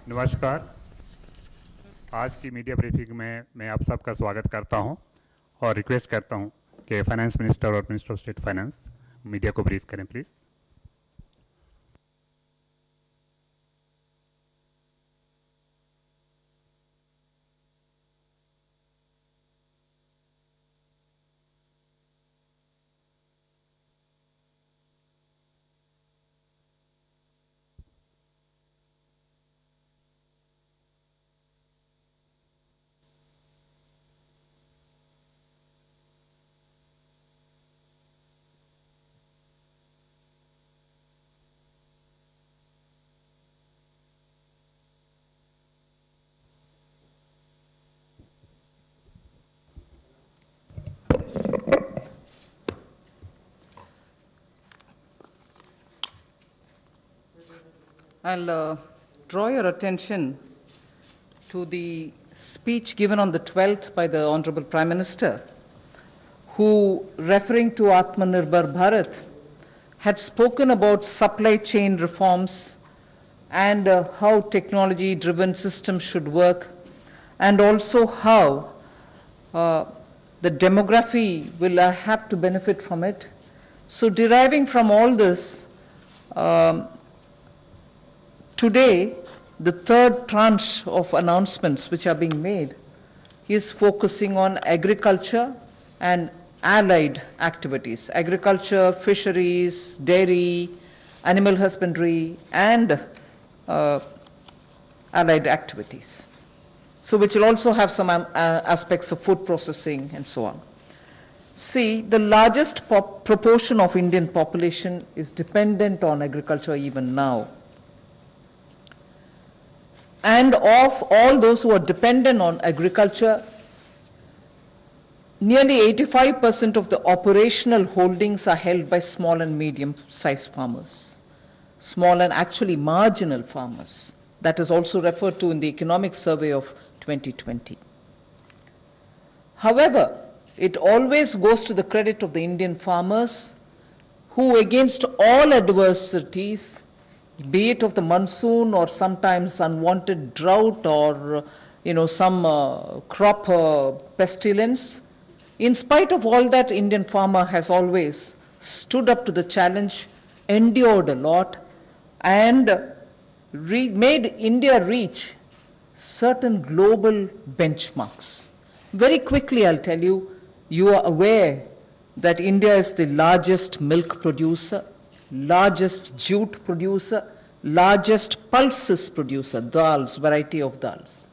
नमस्कार। आज की मीडिया ब्रीफिंग में मैं आप सबका स्वागत करता हूं और रिक्वेस्ट करता हूं कि फाइनेंस मिनिस्टर और minister of state finance media को ब्रीफ करें please. I'll draw your attention to the speech given on the 12th by the Honorable Prime Minister, who, referring to Atmanirbhar Bharat, had spoken about supply chain reforms and how technology-driven systems should work, and also how the demography will have to benefit from it. So deriving from all this, today, the third tranche of announcements which are being made is focusing on agriculture and allied activities. Agriculture, fisheries, dairy, animal husbandry, and allied activities. So which will also have some aspects of food processing and so on. See, the largest proportion of Indian population is dependent on agriculture even now. And of all those who are dependent on agriculture, nearly 85% of the operational holdings are held by small and medium-sized farmers, small and actually marginal farmers. That is also referred to in the Economic Survey of 2020. However, it always goes to the credit of the Indian farmers who, against all adversities, be it of the monsoon or sometimes unwanted drought or some crop pestilence, in spite of all that, Indian farmer has always stood up to the challenge, endured a lot, and made India reach certain global benchmarks. Very quickly, I'll tell you, you are aware that India is the largest milk producer, largest jute producer, largest pulses producer, dals, variety of dals.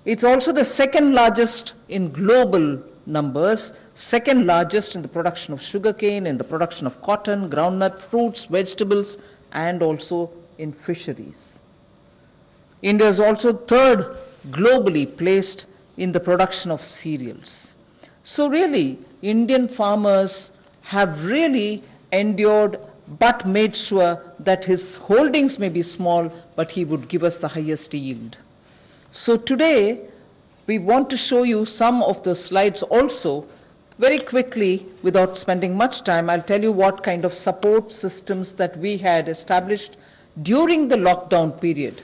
It's also the second largest in global numbers, second largest in the production of sugarcane, in the production of cotton, groundnut, fruits, vegetables, and also in fisheries. India is also third globally placed in the production of cereals. So really, Indian farmers have really endured but made sure that his holdings may be small, but he would give us the highest yield. So today, we want to show you some of the slides also. Very quickly, without spending much time, I'll tell you what kind of support systems that we had established during the lockdown period,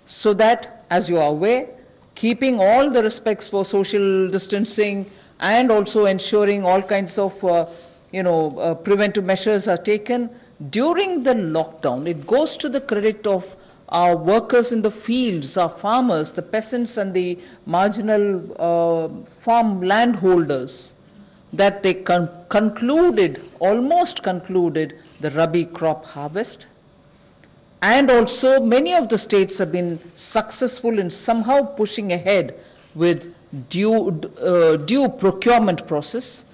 so that, as you are aware, keeping all the respects for social distancing and also ensuring all kinds of preventive measures are taken, during the lockdown, it goes to the credit of our workers in the fields, our farmers, the peasants and the marginal farm landholders, that they almost concluded the Rabi crop harvest. And also many of the states have been successful in somehow pushing ahead with due procurement process.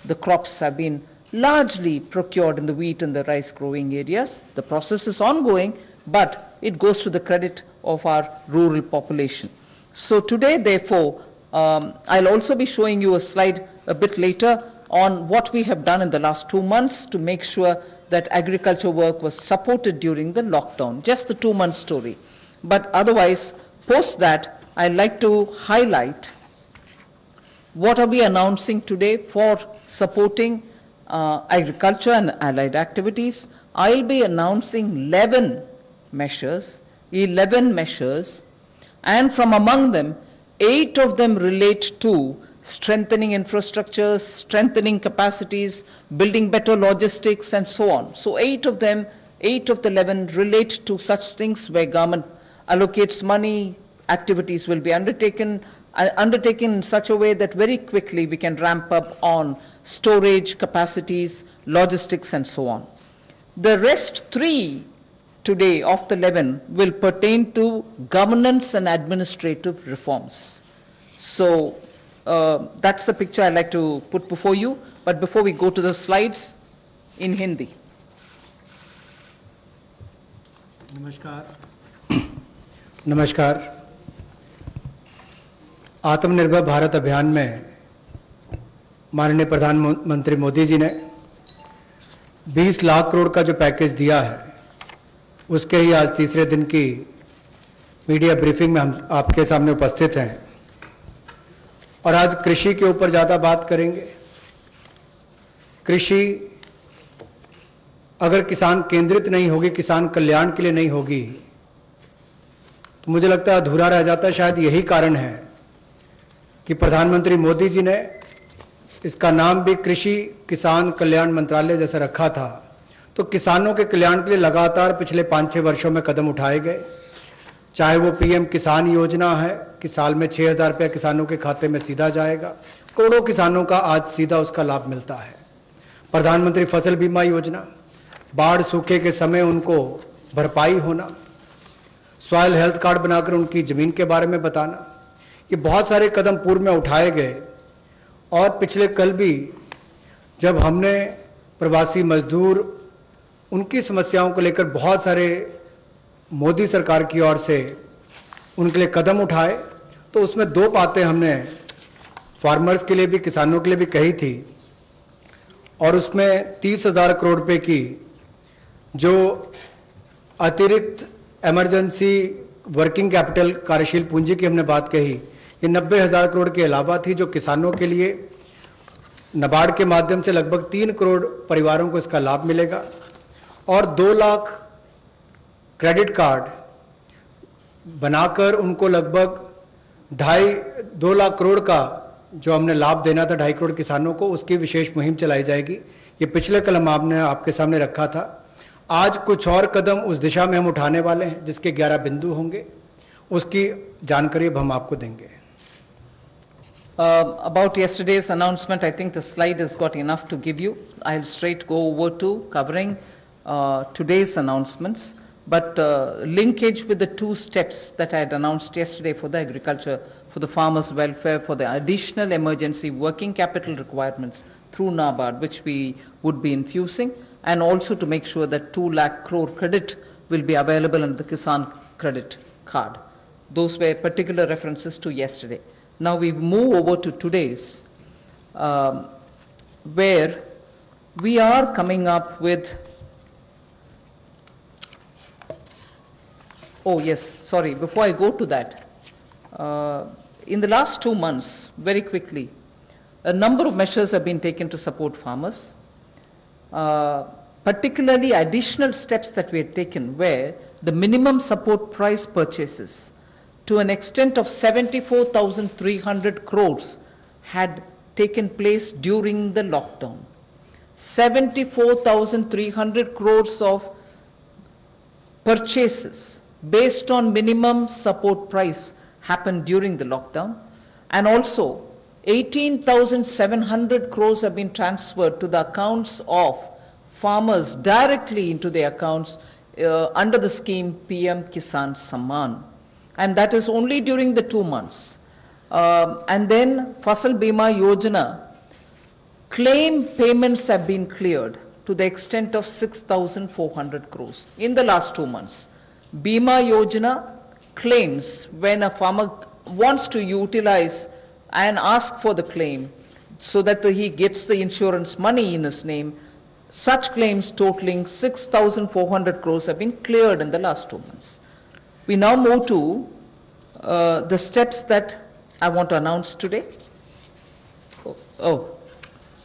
The crops have been largely procured in the wheat and the rice growing areas. The process is ongoing, but it goes to the credit of our rural population. So today, therefore, I'll also be showing you a slide a bit later on what we have done in the last 2 months to make sure that agriculture work was supported during the lockdown, just the 2-month story. But otherwise, post that, I'd like to highlight what are we announcing today for supporting agriculture and allied activities. I'll be announcing 11 measures 11 measures, and from among them, 8 of them relate to strengthening infrastructure, strengthening capacities, building better logistics, and so on. So 8 of them, 8 of the 11 relate to such things where government allocates money, activities will be undertaken in such a way that very quickly we can ramp up on storage capacities, logistics, and so on. The rest 3 today of the 11 will pertain to governance and administrative reforms. So that's the picture I'd like to put before you. But before we go to the slides, in Hindi. नमस्कार। आत्मनिर्भर भारत अभियान में माननीय प्रधानमंत्री मोदी जी ने 20 लाख करोड़ का जो package दिया है, उसके ही आज तीसरे दिन की मीडिया ब्रीफिंग में हम आपके सामने उपस्थित हैं और आज कृषि के ऊपर ज़्यादा बात करेंगे। कृषि अगर किसान केंद्रित नहीं होगी, किसान कल्याण के लिए नहीं होगी, तो मुझे लगता है अधूरा रह जाता है। शायद यही कारण है कि प्रधानमंत्री मोदी जी ने इसका नाम भी कृषि किसान कल्याण मंत्रालय जैसा रखा था। तो किसानों के कल्याण के लिए लगातार पिछले 5-6 वर्षों में कदम उठाए गए, चाहे वो पीएम किसान योजना है कि साल में 6,000 रुपया किसानों के खाते में सीधा जाएगा, करोड़ों किसानों का आज सीधा उसका लाभ मिलता है। प्रधानमंत्री फसल बीमा योजना, बाढ़ सूखे के समय उनको भरपाई होना, सॉइल हेल्थ कार्ड बनाकर उनकी ज़मीन के बारे में बताना, ये बहुत सारे कदम पूर्व में उठाए गए। और पिछले कल भी जब हमने प्रवासी मजदूर उनकी समस्याओं को लेकर बहुत सारे मोदी सरकार की ओर से उनके लिए कदम उठाए, तो उसमें 2 बातें हमने फार्मर्स के लिए भी, किसानों के लिए भी कही थी। और उसमें 30,000 करोड़ रुपए की जो अतिरिक्त इमरजेंसी वर्किंग कैपिटल कार्यशील पूंजी की हमने बात कही, ये 90,000 करोड़ के अलावा थी, जो किसानों के लिए नाबार्ड के माध्यम से लगभग 3 करोड़ परिवारों को इसका लाभ मिलेगा। और 2 लाख क्रेडिट कार्ड बनाकर उनको लगभग 2 लाख करोड़ का जो हमने लाभ देना था 2.5 करोड़ किसानों को, उसकी विशेष मुहिम चलाई जाएगी। ये पिछले कल हम आपने आपके सामने रखा था। आज कुछ और कदम उस दिशा में हम उठाने वाले हैं, जिसके 11 बिंदु होंगे, उसकी जानकारी अब हम आपको देंगे। About yesterday's announcement, I think the slide has got enough to give you. I'll straight go over to covering today's announcements, but linkage with the 2 steps that I had announced yesterday for the agriculture, for the farmers' welfare, for the additional emergency working capital requirements through NABARD, which we would be infusing, and also to make sure that 2 lakh crore credit will be available under the Kisan credit card. Those were particular references to yesterday. Now we move over to today's, where we are coming up with, oh yes, sorry, before I go to that, in the last 2 months, very quickly, a number of measures have been taken to support farmers. Particularly additional steps that we had taken where the minimum support price purchases to an extent of 74,300 crores had taken place during the lockdown. 74,300 crores of purchases based on minimum support price happened during the lockdown, and also 18,700 crores have been transferred to the accounts of farmers directly into their accounts under the scheme PM Kisan Samman, and that is only during the 2 months. And then Fasal Bima Yojana claim payments have been cleared to the extent of 6,400 crores in the last 2 months. Bima Yojana claims, when a farmer wants to utilize and ask for the claim so that he gets the insurance money in his name, such claims totaling 6,400 crores have been cleared in the last 2 months. We now move to the steps that I want to announce today.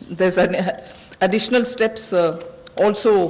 There's additional steps also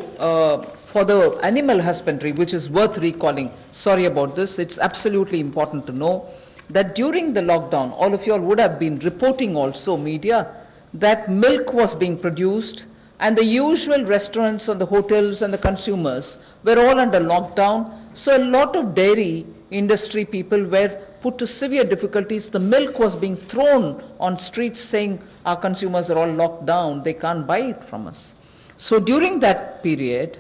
for the animal husbandry, which is worth recalling. Sorry about this. It's absolutely important to know that during the lockdown, all of you all would have been reporting also, media, that milk was being produced and the usual restaurants and the hotels and the consumers were all under lockdown. So a lot of dairy industry people were put to severe difficulties. The milk was being thrown on streets saying our consumers are all locked down, they can't buy it from us. So during that period,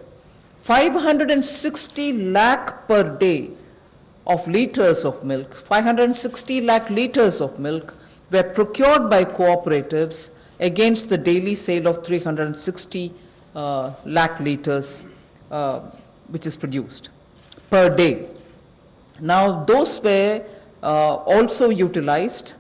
560 lakh per day of liters of milk, 560 lakh liters of milk were procured by cooperatives against the daily sale of 360 lakh liters which is produced per day. Now those were also utilized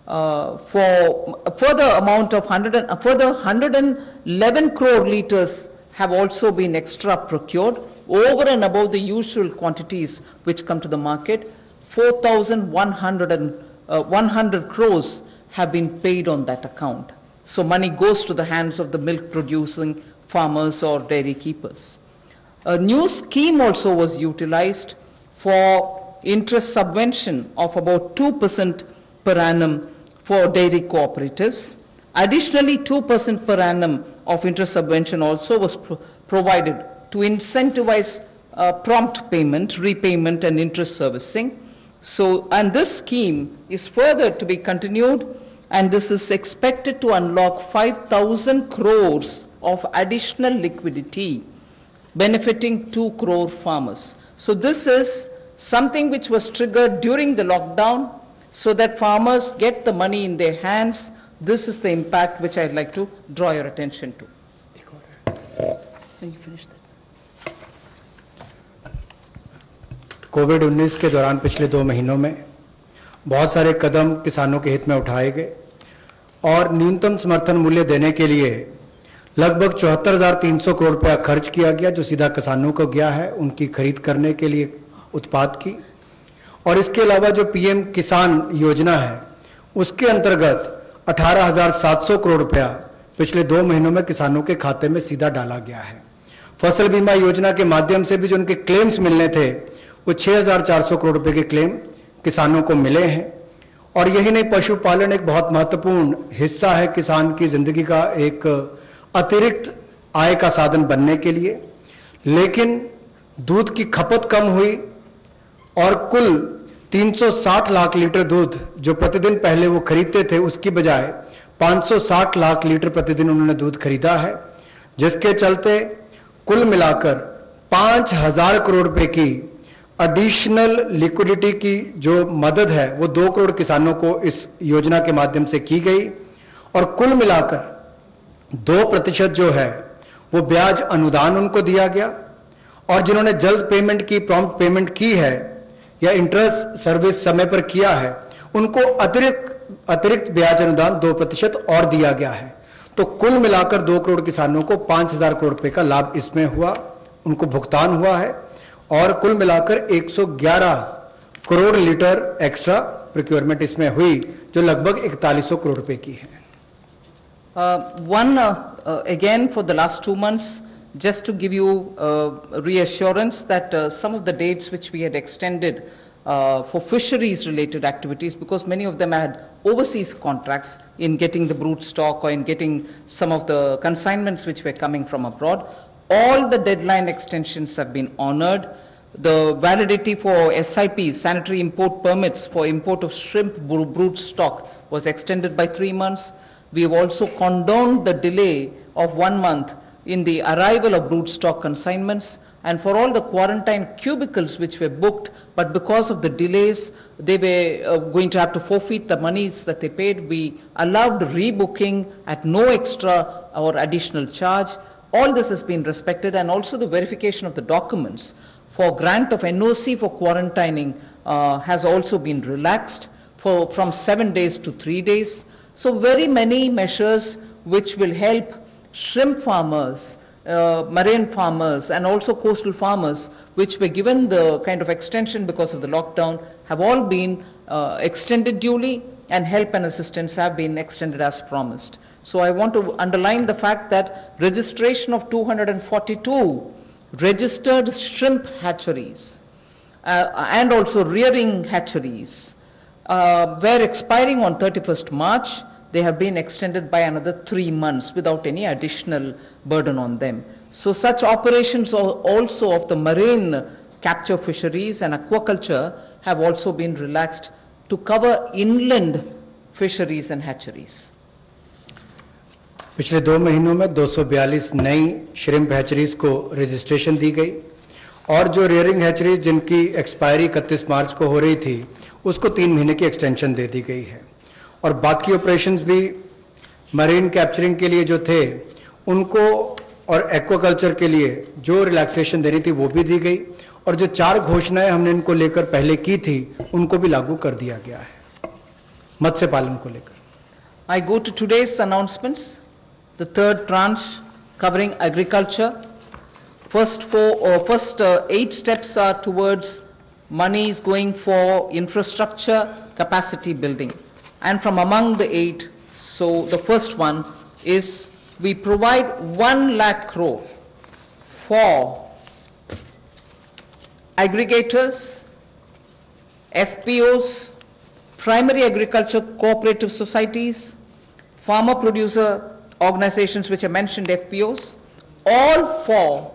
for a further amount of further 111 crore liters have also been extra procured over and above the usual quantities which come to the market. 4,100 crores have been paid on that account. So money goes to the hands of the milk producing farmers or dairy keepers. A new scheme also was utilized for interest subvention of about 2% per annum for dairy cooperatives. Additionally, 2% per annum of interest subvention also was provided to incentivize prompt payment, repayment and interest servicing. So, and this scheme is further to be continued, and this is expected to unlock 5,000 crores of additional liquidity benefiting 2 crore farmers. So this is something which was triggered during the lockdown so that farmers get the money in their hands. This is the impact which I'd like to draw your attention to. Can you finish that? कोविड-19 के दौरान पिछले 2 महीनों में बहुत सारे कदम किसानों के हित में उठाए गए और न्यूनतम समर्थन मूल्य देने के लिए लगभग 74,300 करोड़ रुपया खर्च किया गया, जो सीधा किसानों को गया है उनकी खरीद करने के लिए उत्पाद की। और इसके अलावा जो पीएम किसान योजना है उसके अंतर्गत 18,700 करोड़ रुपया पिछले 2 महीनों में किसानों के खाते में सीधा डाला गया है। फसल बीमा योजना के माध्यम से भी जो उनके क्लेम्स मिलने थे वो 6,400 करोड़ रुपए के क्लेम किसानों को मिले हैं। और यही नहीं, पशुपालन एक बहुत महत्वपूर्ण हिस्सा है किसान की जिंदगी का, एक अतिरिक्त आय का साधन बनने के लिए। लेकिन दूध की खपत कम हुई और कुल 360 लाख लीटर दूध जो प्रतिदिन पहले वो खरीदते थे उसकी बजाय 560 लाख लीटर प्रतिदिन उन्होंने दूध खरीदा है, जिसके चलते कुल मिलाकर 5,000 करोड़ रुपए की एडिशनल लिक्विडिटी की जो मदद है वो 2 करोड़ किसानों को इस योजना के माध्यम से की गई। और कुल मिलाकर 2% जो है वो ब्याज अनुदान उनको दिया गया, और जिन्होंने जल्द पेमेंट की, प्रॉम्प्ट पेमेंट की है या इंटरेस्ट सर्विस समय पर किया है, उनको अतिरिक्त ब्याज अनुदान 2% और दिया गया है। तो कुल मिलाकर 2 करोड़ किसानों को 5,000 करोड़ रुपए का लाभ इसमें हुआ, उनको भुगतान हुआ है। और कुल मिलाकर 111 करोड़ लीटर एक्स्ट्रा प्रोक्योरमेंट इसमें हुई, जो लगभग 4100 करोड़ रुपए की है। Again, for the last 2 months, just to give you reassurance that some of the dates which we had extended for fisheries related activities, because many of them had overseas contracts in getting the brood stock or in getting some of the consignments which were coming from abroad, all the deadline extensions have been honored. The validity for SIPs, sanitary import permits for import of shrimp brood stock, was extended by 3 months. We have also condoned the delay of 1 month in the arrival of brood stock consignments, and for all the quarantine cubicles which were booked, but because of the delays, they were going to have to forfeit the monies that they paid. We allowed rebooking at no extra or additional charge. All this has been respected, and also the verification of the documents for grant of NOC for quarantining has also been relaxed from 7 days to 3 days. So very many measures which will help shrimp farmers, marine farmers and also coastal farmers, which were given the kind of extension because of the lockdown, have all been extended duly. and help and assistance have been extended as promised. So I want to underline the fact that registration of 242 registered shrimp hatcheries and also rearing hatcheries were expiring on 31st March. They have been extended by another 3 months without any additional burden on them. So such operations also of the marine capture fisheries and aquaculture have also been relaxed to cover inland fisheries and hatcheries. पिछले 2 महीनों में 242 नई shrimp hatcheries को registration दी गई और जो rearing hatcheries जिनकी expiry 31 मार्च को हो रही थी उसको 3 महीने की एक्सटेंशन दे दी गई है और बाकी ऑपरेशंस भी मरीन कैप्चरिंग के लिए जो थे उनको और एक्वाकल्चर के लिए जो रिलैक्सेशन देनी थी वो भी दी गई और जो 4 घोषणाएं हमने इनको लेकर पहले की थी उनको भी लागू कर दिया गया है मत्स्य पालन को लेकर. I go to today's announcements, the third tranche covering agriculture. First 8 steps are towards monies going for infrastructure capacity building. And from among the 8, so the first one is we provide 1 lakh crore for aggregators, FPOs, primary agriculture cooperative societies, farmer producer organizations which I mentioned, FPOs, all for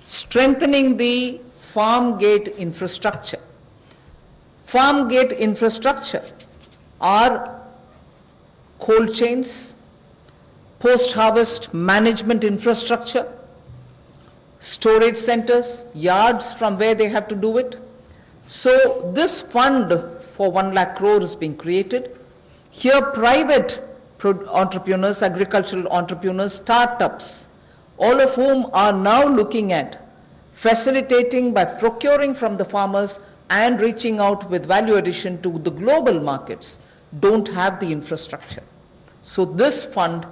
strengthening the farm gate infrastructure. Farm gate infrastructure are cold chains, post-harvest management infrastructure, storage centers, yards from where they have to do it. So this fund for 1 lakh crore is being created. Here private entrepreneurs, agricultural entrepreneurs, startups, all of whom are now looking at facilitating by procuring from the farmers and reaching out with value addition to the global markets, don't have the infrastructure. So this fund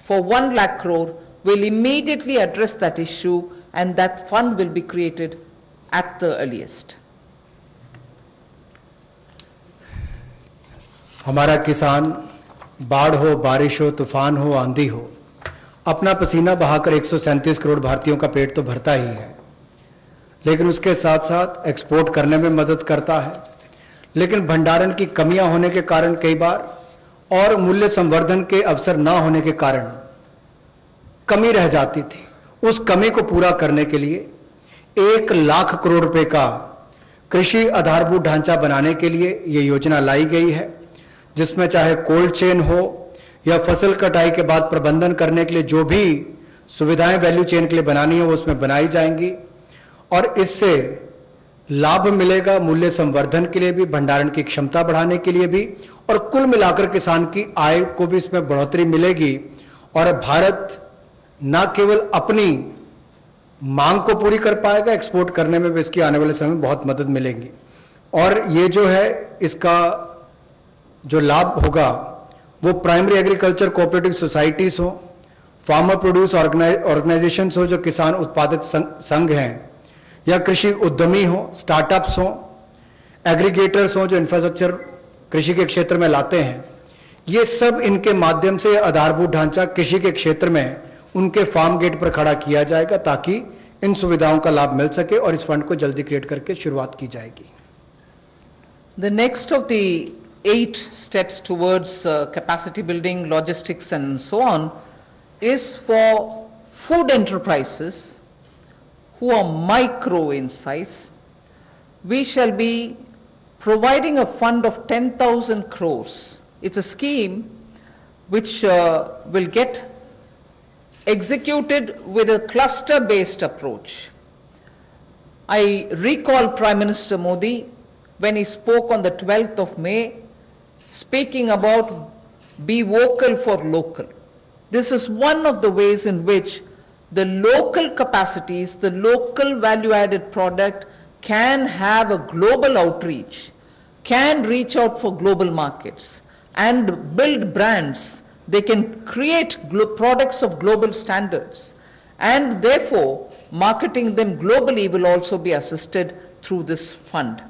for 1 lakh crore will immediately address that issue and that fund will be created at the earliest. हमारा किसान बाढ़ हो, बारिश हो, तूफान हो, आंधी हो, अपना पसीना बहाकर 137 करोड़ भारतीयों का पेट तो भरता ही है, लेकिन उसके साथ साथ एक्सपोर्ट करने में मदद करता है. लेकिन भंडारण की कमियां होने के कारण कई बार और मूल्य संवर्धन के अवसर ना होने के कारण कमी रह जाती थी. उस कमी को पूरा करने के लिए 1 लाख करोड़ रुपए का कृषि आधारभूत ढांचा बनाने के लिए ये योजना लाई गई है, जिसमें चाहे कोल्ड चेन हो या फसल कटाई के बाद प्रबंधन करने के लिए जो भी सुविधाएं वैल्यू चेन के लिए बनानी है वो उसमें बनाई जाएंगी और इससे लाभ मिलेगा मूल्य संवर्धन के लिए भी, भंडारण की क्षमता बढ़ाने के लिए भी और कुल मिलाकर किसान की आय को भी इसमें बढ़ोतरी मिलेगी और भारत न केवल अपनी मांग को पूरी कर पाएगा, एक्सपोर्ट करने में भी इसकी आने वाले समय में बहुत मदद मिलेगी. और ये जो है इसका जो लाभ होगा वो प्राइमरी एग्रीकल्चर कोऑपरेटिव सोसाइटीज हो, फार्मर प्रोड्यूस ऑर्गेनाइजेशंस हो जो किसान उत्पादक संघ हैं, या कृषि उद्यमी हो, स्टार्टअप्स हो, एग्रीगेटर्स हो जो इंफ्रास्ट्रक्चर कृषि के क्षेत्र में लाते हैं. ये सब इनके माध्यम से आधारभूत ढांचा कृषि के क्षेत्र में उनके फार्म गेट पर खड़ा किया जाएगा ताकि इन सुविधाओं का लाभ मिल सके और इस फंड को जल्दी क्रिएट करके शुरुआत की जाएगी. The next of the 8 steps towards capacity building, logistics and so on is for food enterprises who are micro in size. We shall be providing a fund of 10,000 crores. It's a scheme which will get executed with a cluster-based approach. I recall Prime Minister Modi when he spoke on the 12th of May, speaking about be vocal for local. This is one of the ways in which the local capacities, the local value-added product can have a global outreach, can reach out for global markets and build brands. They can create products of global standards and therefore marketing them globally will also be assisted through this fund.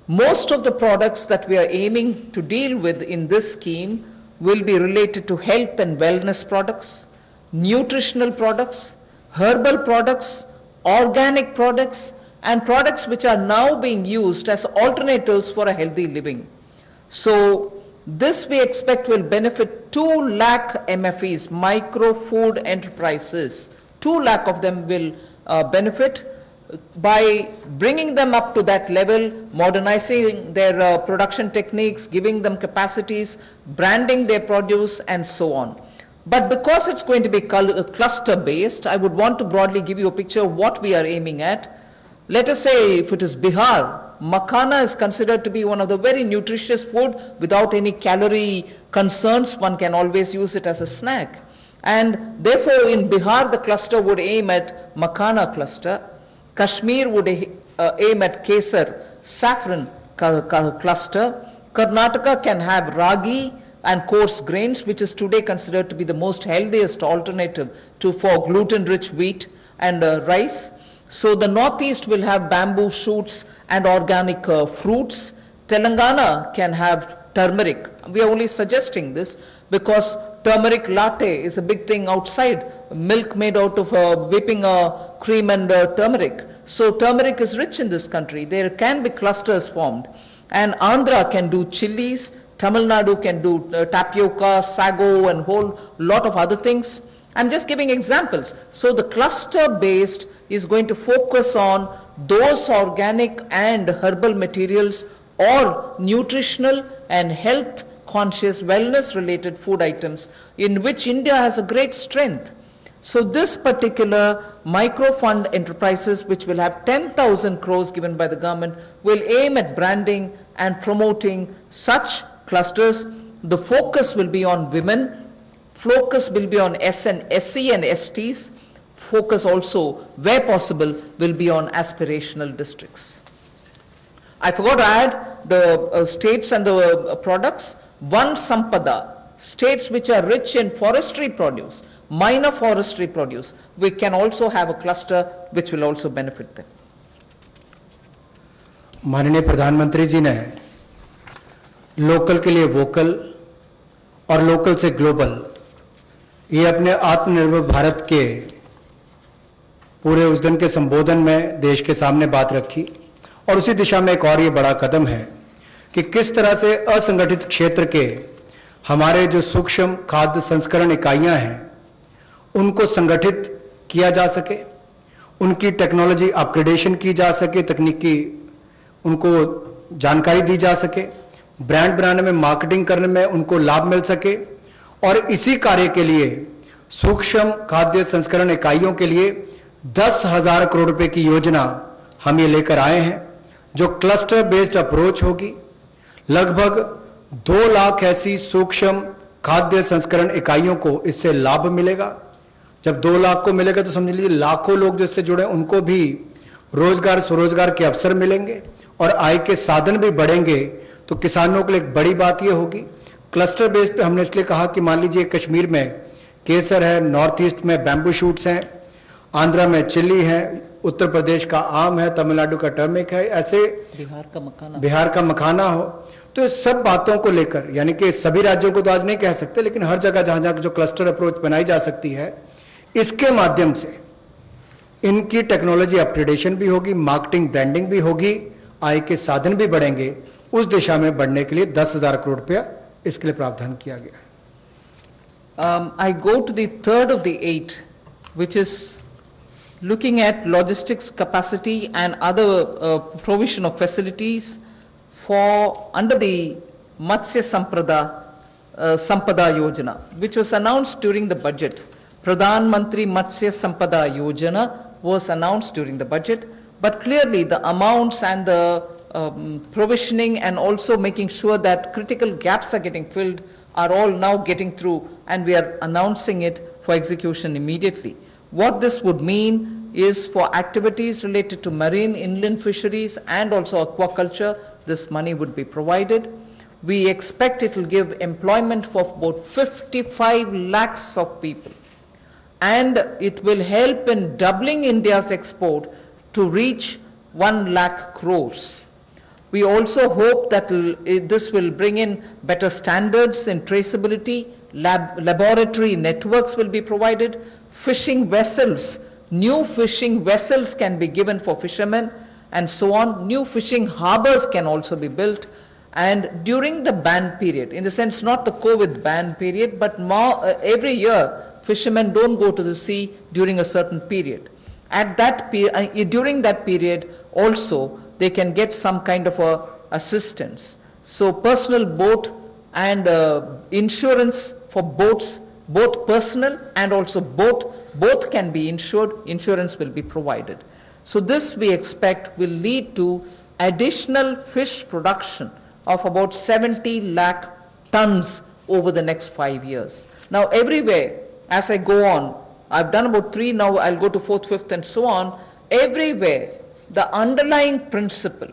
Most of the products that we are aiming to deal with in this scheme will be related to health and wellness products, nutritional products, herbal products, organic products, and products which are now being used as alternatives for a healthy living. So this we expect will benefit 2 lakh MFEs, micro food enterprises. 2 lakh of them will benefit by bringing them up to that level, modernizing their production techniques, giving them capacities, branding their produce, and so on. But because it's going to be cluster based, I would want to broadly give you a picture of what we are aiming at. Let us say if it is Bihar, makhana is considered to be one of the very nutritious food without any calorie concerns. One can always use it as a snack. And therefore in Bihar the cluster would aim at makhana cluster. Kashmir would aim at kesar, saffron cluster. Karnataka can have ragi and coarse grains, which is today considered to be the most healthiest alternative for gluten-rich wheat and rice. So the Northeast will have bamboo shoots and organic fruits. Telangana can have turmeric. We are only suggesting this because turmeric latte is a big thing outside, milk made out of whipping cream and turmeric. So turmeric is rich in this country. There can be clusters formed. And Andhra can do chilies, Tamil Nadu can do tapioca, sago, and whole lot of other things. I'm just giving examples. So the cluster based is going to focus on those organic and herbal materials or nutritional and health conscious wellness related food items in which India has a great strength. So this particular micro fund enterprises, which will have 10,000 crores given by the government, will aim at branding and promoting such clusters. The focus will be on women, focus will be on SC and STs, focus also, where possible, will be on aspirational districts. I forgot to add the states and the products. One Sampada, states which are rich in forestry produce, minor forestry produce, we can also have a cluster which will also benefit them. माननीय प्रधानमंत्री जी ने local के लिए vocal और local से global ये अपने आत्मनिर्भर भारत के पूरे उस दिन के संबोधन में देश के सामने बात रखी और उसी दिशा में एक और ये बड़ा कदम है कि किस तरह से असंगठित क्षेत्र के हमारे जो सूक्ष्म खाद्य संस्करण इकाइयां हैं उनको संगठित किया जा सके, उनकी टेक्नोलॉजी अपग्रेडेशन की जा सके, तकनीकी उनको जानकारी दी जा सके, ब्रांड बनाने में, मार्केटिंग करने में उनको लाभ मिल सके। और इसी कार्य के लिए सूक्ष्म खाद्य संस्करण इकाइयों के लिए 10,000 करोड़ रुपए की योजना हम ये लेकर आए हैं जो क्लस्टर बेस्ड अप्रोच होगी। लगभग 2 लाख ऐसी सूक्ष्म खाद्य संस्करण इकाइयों को इससे लाभ मिलेगा। जब 2 लाख को मिलेगा तो समझ लीजिए लाखों लोग जो इससे जुड़े उनको भी रोजगार स्वरोजगार के अवसर मिलेंगे और आय के साधन भी बढ़ेंगे। तो किसानों के लिए एक बड़ी बात यह होगी। क्लस्टर बेस पे हमने इसलिए कहा कि मान लीजिए कश्मीर में केसर है, नॉर्थ ईस्ट में बैम्बू शूट्स हैं, आंध्रा में चिल्ली है, उत्तर प्रदेश का आम है, तमिलनाडु का टर्मिक है, ऐसे बिहार का मखाना हो। तो इस सब बातों को लेकर यानी कि सभी राज्यों को तो आज नहीं कह सकते, लेकिन हर जगह जहां जहां जो क्लस्टर अप्रोच बनाई जा सकती है इसके माध्यम से इनकी टेक्नोलॉजी अपग्रेडेशन भी होगी, मार्केटिंग ब्रांडिंग भी होगी, आय के साधन भी बढ़ेंगे। उस दिशा में बढ़ने के लिए 10,000 करोड़ रुपया इसके लिए प्रावधान किया गया। I go to the third of the 8, which is looking at logistics capacity and other provision of facilities for under the Matsya Sampada Yojana, which was announced during the budget. Pradhan Mantri Matsya Sampada Yojana was announced during the budget, but clearly the amounts and the provisioning and also making sure that critical gaps are getting filled are all now getting through, and we are announcing it for execution immediately. What this would mean is for activities related to marine inland fisheries and also aquaculture, this money would be provided. We expect it will give employment for about 55 lakhs of people, and it will help in doubling India's export to reach 1 lakh crores. We also hope that this will bring in better standards in traceability, laboratory networks will be provided, fishing vessels, new fishing vessels can be given for fishermen, and so on. New fishing harbors can also be built. And during the ban period, in the sense not the COVID ban period, but more, every year fishermen don't go to the sea during a certain period. At that during that period also they can get some kind of assistance. So personal boat and insurance for boats, both personal and also both can be insured, insurance will be provided. So this we expect will lead to additional fish production of about 70 lakh tons over the next 5 years. Now everywhere, as I go on, I've done about 3, now I'll go to 4th, 5th and so on. Everywhere, the underlying principle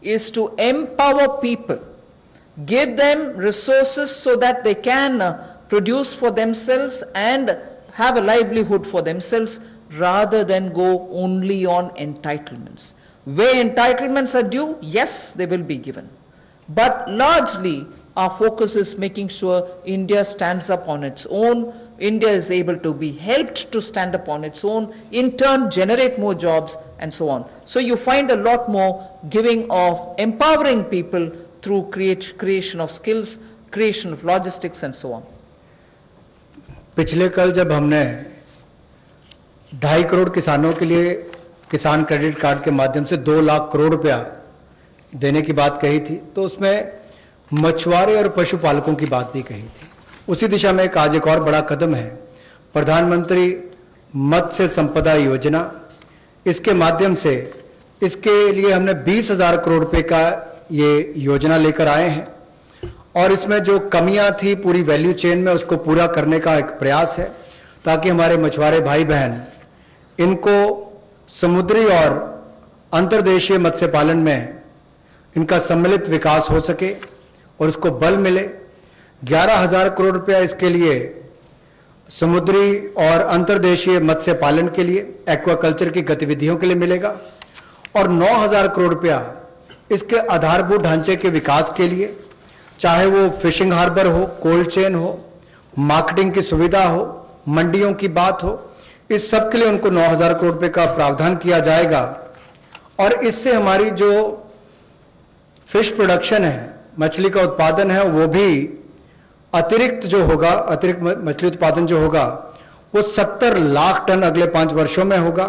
is to empower people, give them resources so that they can produce for themselves and have a livelihood for themselves rather than go only on entitlements. Where entitlements are due, yes, they will be given. But largely, our focus is making sure India stands up on its own, India is able to be helped to stand up on its own, in turn generate more jobs and so on. So you find a lot more giving of empowering people through creation of skills, creation of logistics and so on. पिछले कल जब हमने 2.5 करोड़ किसानों के लिए किसान credit card के माध्यम से 2 लाख करोड़ रुपया देने की बात कही थी, तो उसमें मछुआरे और पशुपालकों की बात भी कही थी। उसी दिशा में आज एक और बड़ा कदम है, प्रधानमंत्री मत्स्य संपदा योजना। इसके माध्यम से इसके लिए हमने 20,000 करोड़ रुपए का ये योजना लेकर आए हैं और इसमें जो कमियां थी पूरी वैल्यू चेन में उसको पूरा करने का एक प्रयास है, ताकि हमारे मछुआरे भाई बहन इनको समुद्री और अंतर्देशीय मत्स्य पालन में इनका सम्मिलित विकास हो सके और उसको बल मिले। 11,000 करोड़ रुपया इसके लिए समुद्री और अंतर्देशीय मत्स्य पालन के लिए, एक्वाकल्चर की गतिविधियों के लिए मिलेगा और 9,000 करोड़ रुपया इसके आधारभूत ढांचे के विकास के लिए, चाहे वो फिशिंग हार्बर हो, कोल्ड चेन हो, मार्केटिंग की सुविधा हो, मंडियों की बात हो, इस सब के लिए उनको 9,000 करोड़ रुपए का प्रावधान किया जाएगा। और इससे हमारी जो फिश प्रोडक्शन है, मछली का उत्पादन है, वो भी अतिरिक्त जो होगा, अतिरिक्त मछली उत्पादन जो होगा वो 70 लाख टन अगले 5 वर्षों में होगा।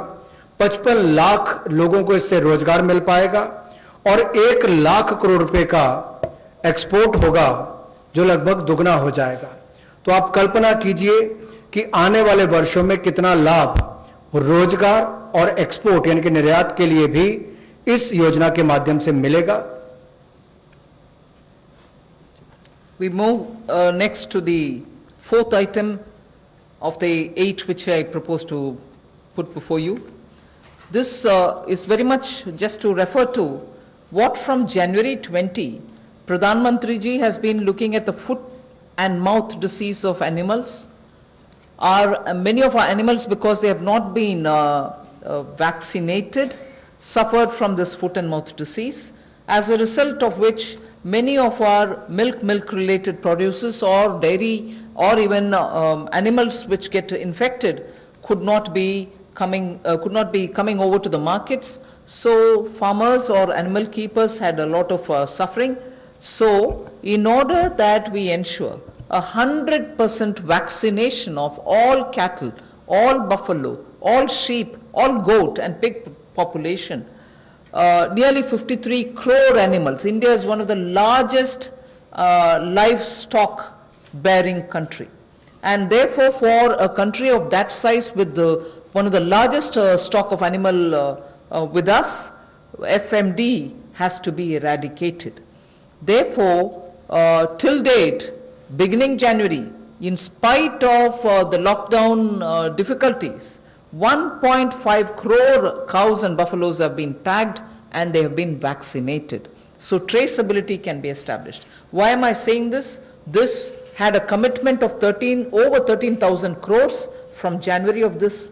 55 लाख लोगों को इससे रोजगार मिल पाएगा और 1 लाख करोड़ रुपए का एक्सपोर्ट होगा, जो लगभग दुगना हो जाएगा। तो आप कल्पना कीजिए कि आने वाले वर्षों में कितना लाभ रोजगार और एक्सपोर्ट यानी कि निर्यात के लिए भी इस योजना के माध्यम से मिलेगा। We move next to the 4th item of the 8 which I propose to put before you. This is very much just to refer to what from January 20, Pradhan Mantri ji has been looking at the foot and mouth disease of animals. Many of our animals, because they have not been vaccinated, suffered from this foot and mouth disease, as a result of which many of our milk related producers or dairy or even animals which get infected could not be coming over to the markets. So farmers or animal keepers had a lot of suffering. So in order that we ensure 100% vaccination of all cattle, all buffalo, all sheep, all goat and pig population, nearly 53 crore animals. India is one of the largest livestock bearing country. And therefore, for a country of that size with one of the largest stock of animal with us, FMD has to be eradicated. Therefore, till date, beginning January, in spite of the lockdown difficulties, 1.5 crore cows and buffaloes have been tagged and they have been vaccinated. So traceability can be established. Why am I saying this? This had a commitment of over 13,000 crores from January of this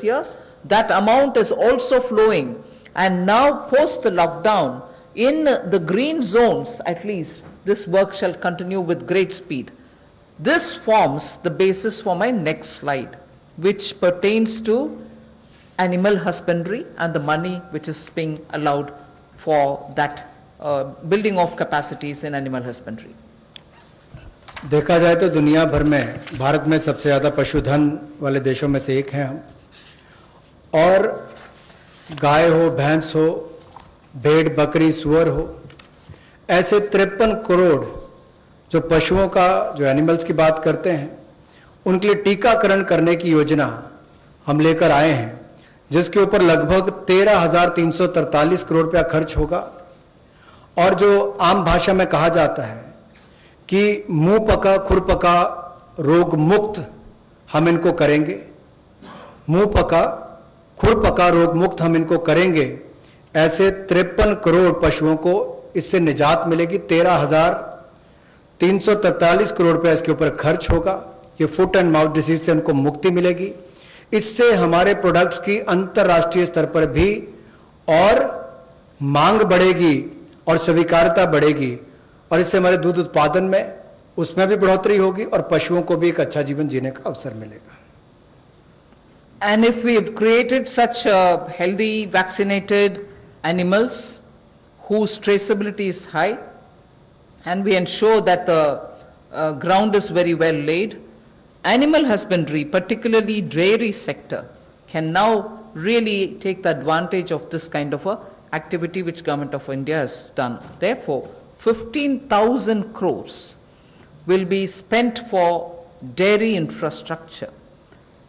year. That amount is also flowing, and now post the lockdown, in the green zones, at least, this work shall continue with great speed. This forms the basis for my next slide, which pertains to animal husbandry and the money which is being allowed for that building of capacities in animal husbandry. देखा जाए तो दुनिया भर में भारत में सबसे ज़्यादा पशुधन वाले देशों में से एक हैं हम, और गाय हो, भैंस हो, भेड़, बकरी, सुअर हो, ऐसे 53 करोड़ जो पशुओं का, जो एनिमल्स की बात करते हैं, उनके लिए टीकाकरण करने की योजना हम लेकर आए हैं, जिसके ऊपर लगभग 13,343 करोड़ रुपया खर्च होगा। और जो आम भाषा में कहा जाता है कि मुंह पका खुर पका रोग मुक्त हम इनको करेंगे, मुंह पका खुर पका रोग मुक्त हम इनको करेंगे, ऐसे 53 करोड़ पशुओं को इससे निजात मिलेगी। 13,343 करोड़ रुपया इसके ऊपर खर्च होगा। ये फुट एंड माउथ डिसीज से उनको मुक्ति मिलेगी। इससे हमारे प्रोडक्ट्स की अंतर्राष्ट्रीय स्तर पर भी और मांग बढ़ेगी और स्वीकार्यता बढ़ेगी, और इससे हमारे दूध उत्पादन में उसमें भी बढ़ोतरी होगी और पशुओं को भी एक अच्छा जीवन जीने का अवसर मिलेगा। And if we have created such healthy, vaccinated animals whose traceability is high, and we ensure that the ground is very well laid, animal husbandry, particularly dairy sector, can now really take the advantage of this kind of a activity which Government of India has done. Therefore, 15,000 crores will be spent for dairy infrastructure.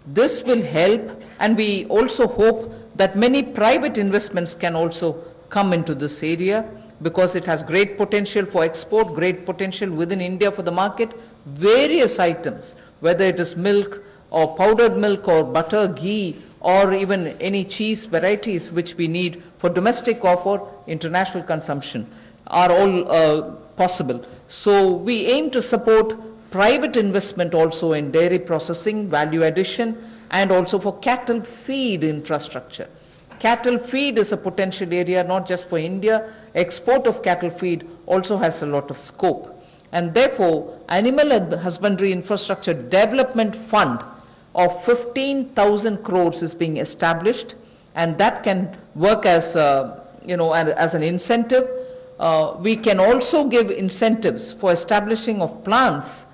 This will help, and we also hope that many private investments can also come into this area, because it has great potential for export, great potential within India for the market. Various items, whether it is milk or powdered milk or butter, ghee, or even any cheese varieties which we need for domestic or for international consumption, are all possible. So we aim to support private investment also in dairy processing, value addition, and also for cattle feed infrastructure. Cattle feed is a potential area not just for India. Export of cattle feed also has a lot of scope. And therefore, Animal Husbandry Infrastructure Development Fund of 15,000 crores is being established, and that can work as as an incentive. We can also give incentives for establishing of plants,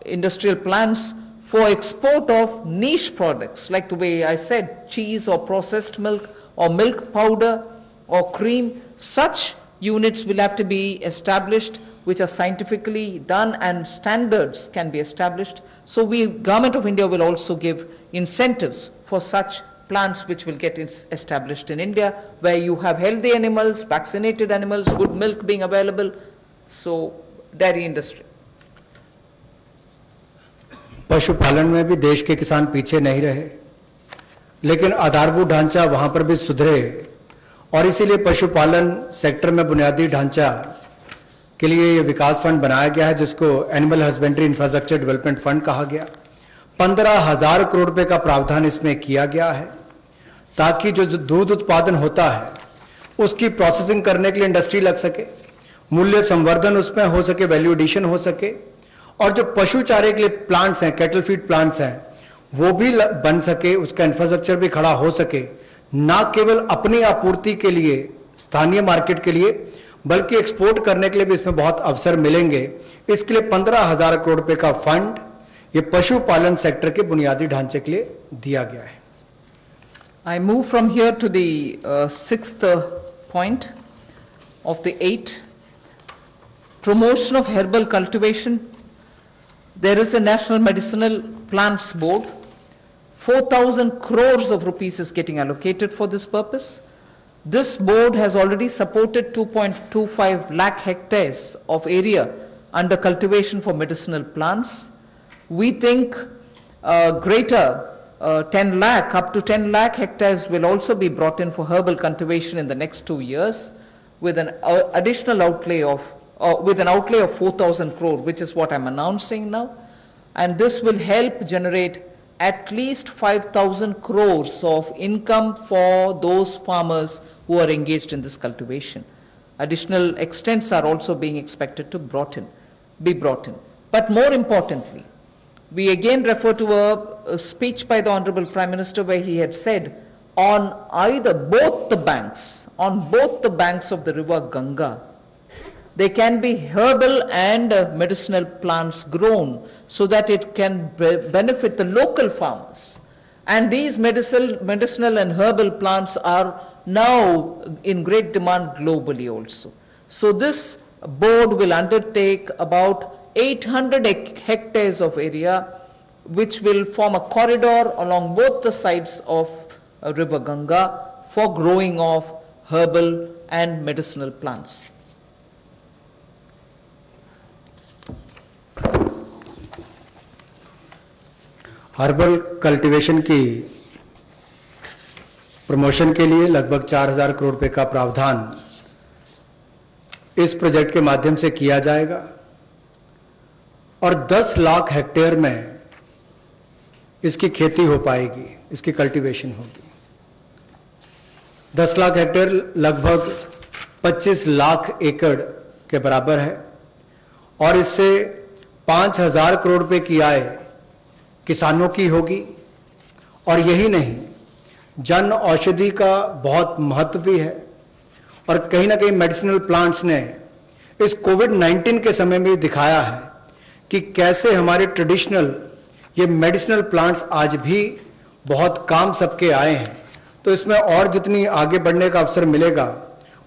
industrial plants for export of niche products, like the way I said, cheese or processed milk or milk powder or cream. Such units will have to be established which are scientifically done, and standards can be established. So Government of India will also give incentives for such plants which will get established in India, where you have healthy animals, vaccinated animals, good milk being available. So dairy industry. पशुपालन में भी देश के किसान पीछे नहीं रहे, लेकिन आधारभूत ढांचा वहां पर भी सुधरे, और इसीलिए पशुपालन सेक्टर में बुनियादी ढांचा के लिए ये विकास फंड बनाया गया है, जिसको animal husbandry infrastructure development fund कहा गया। 15,000 करोड़ रुपए का प्रावधान इसमें किया गया है, ताकि जो दूध उत्पादन होता है उसकी प्रोसेसिंग करने के लिए इंडस्ट्री लग सके, मूल्य संवर्धन उसमें हो सके, वैल्यू एडिशन हो सके, और जो पशु चारे के लिए प्लांट्स हैं, कैटल फीड प्लांट्स हैं, वो भी बन सके, उसका इंफ्रास्ट्रक्चर भी खड़ा हो सके, ना केवल अपनी आपूर्ति के लिए, स्थानीय मार्केट के लिए, बल्कि एक्सपोर्ट करने के लिए भी इसमें बहुत अवसर मिलेंगे। इसके लिए 15,000 करोड़ रुपए का फंड ये पशुपालन सेक्टर के बुनियादी ढांचे के लिए दिया गया है। I move from here to the sixth point of the 8. Promotion of herbal cultivation. There is a National Medicinal Plants Board. 4,000 crores of rupees is getting allocated for this purpose. This board has already supported 2.25 lakh hectares of area under cultivation for medicinal plants. We think greater 10 lakh, up to 10 lakh hectares will also be brought in for herbal cultivation in the next 2 years, with an additional outlay of, with an outlay of 4,000 crore, which is what I'm announcing now. And this will help generate at least 5,000 crores of income for those farmers who are engaged in this cultivation. Additional extents are also being expected to be brought in. But more importantly, we again refer to a speech by the Honorable Prime Minister where he had said on both the banks of the river Ganga, there can be herbal and medicinal plants grown so that it can benefit the local farmers. And these medicinal and herbal plants are now in great demand globally also. So this board will undertake about 800 hectares of area which will form a corridor along both the sides of river Ganga for growing of herbal and medicinal plants. Herbal cultivation की promotion के लिए लगभग 4,000 करोड़ रुपए का प्रावधान इस project के माध्यम से किया जाएगा और 10 लाख हेक्टेयर में इसकी खेती हो पाएगी, इसकी कल्टीवेशन होगी। 10 लाख हेक्टेयर लगभग 25 लाख एकड़ के बराबर है और इससे 5,000 करोड़ रुपए की आय किसानों की होगी। और यही नहीं, जन औषधि का बहुत महत्व भी है और कहीं ना कहीं मेडिसिनल प्लांट्स ने इस कोविड-19 के समय में दिखाया है कि कैसे हमारे ट्रेडिशनल ये मेडिसिनल प्लांट्स आज भी बहुत काम सबके आए हैं। तो इसमें और जितनी आगे बढ़ने का अवसर मिलेगा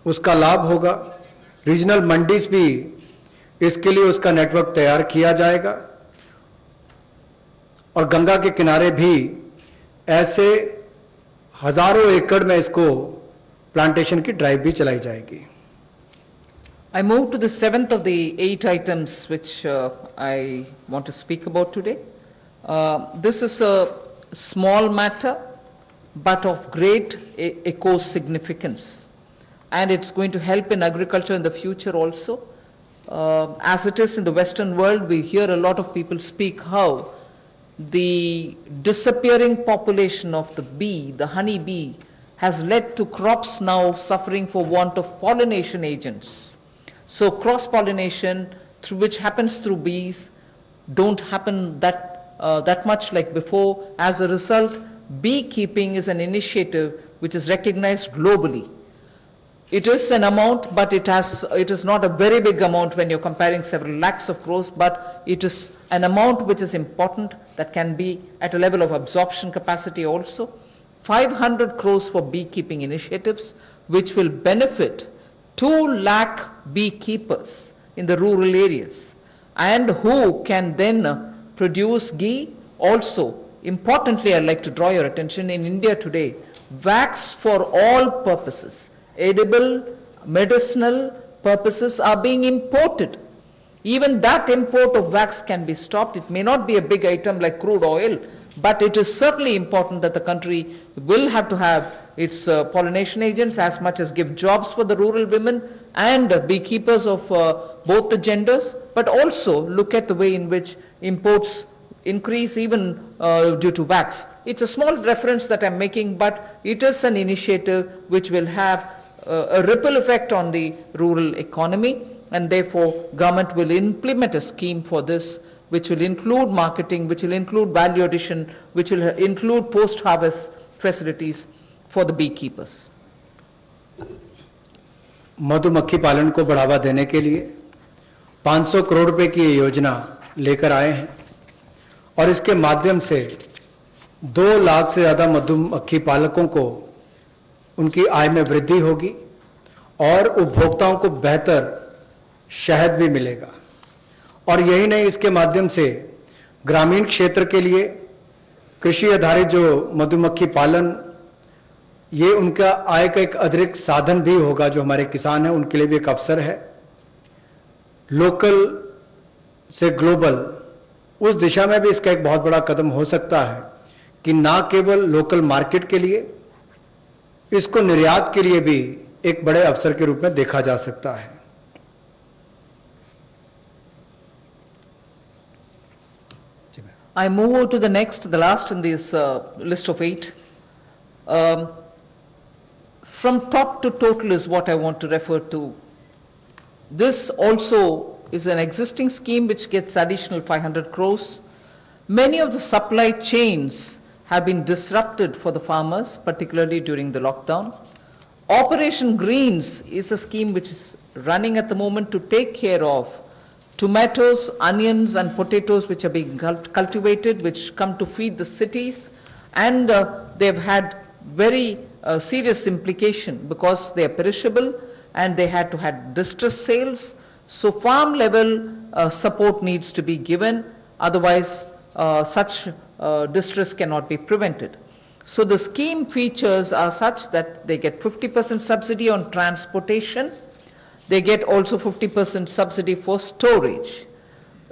उसका लाभ होगा। रीजनल मंडीज भी इसके लिए उसका नेटवर्क तैयार किया जाएगा और गंगा के किनारे भी ऐसे हजारों एकड़ में इसको प्लांटेशन की ड्राइव भी चलाई जाएगी। I move to the seventh of the 8 items which I want to speak about today. This is a small matter but of great eco significance, and it's going to help in agriculture in the future also. As it is in the Western world, we hear a lot of people speak how the disappearing population of the bee, the honey bee, has led to crops now suffering for want of pollination agents. So cross-pollination, through which happens through bees, don't happen that much like before. As a result, beekeeping is an initiative which is recognized globally. It is an amount, but it is not a very big amount when you're comparing several lakhs of crores, but it is an amount which is important that can be at a level of absorption capacity also. 500 crores for beekeeping initiatives, which will benefit 2 lakh beekeepers in the rural areas, and who can then produce ghee. Also, importantly, I'd like to draw your attention, in India today, wax for all purposes, edible, medicinal purposes are being imported. Even that import of wax can be stopped. It may not be a big item like crude oil, but it is certainly important that the country will have to have its pollination agents as much as give jobs for the rural women and beekeepers of both the genders, but also look at the way in which imports increase even due to wax. It's a small reference that I'm making, but it is an initiative which will have a ripple effect on the rural economy, and therefore government will implement a scheme for this, which will include marketing, which will include value addition, which will include post-harvest facilities for the beekeepers. मधुमक्खी पालन को बढ़ावा देने के लिए 500 करोड़ रुपए की ये योजना लेकर आए हैं और इसके माध्यम से 2 लाख से ज़्यादा मधुमक्खी पालकों को उनकी आय में वृद्धि होगी और उपभोक्ताओं को बेहतर शहद भी मिलेगा। और यही नहीं, इसके माध्यम से ग्रामीण क्षेत्र के लिए कृषि आधारित जो मधुमक्खी पालन, ये उनका आय का एक अतिरिक्त साधन भी होगा। जो हमारे किसान हैं उनके लिए भी एक अवसर है। लोकल से ग्लोबल, उस दिशा में भी इसका एक बहुत बड़ा कदम हो सकता है कि ना केवल लोकल मार्केट के लिए, इसको निर्यात के लिए भी एक बड़े अवसर के रूप में देखा जा सकता है। I move on to the next, the last in this list of 8. From top to total is what I want to refer to This also is an existing scheme which gets additional 500 crores. Many of the supply chains have been disrupted for the farmers, particularly during the lockdown. Operation Greens is a scheme which is running at the moment to take care of tomatoes, onions and potatoes which are being cultivated, which come to feed the cities, and they've had very serious implication because they are perishable and they had to have distress sales. So farm level support needs to be given, otherwise such distress cannot be prevented. So the scheme features are such that they get 50% subsidy on transportation. They get also 50% subsidy for storage.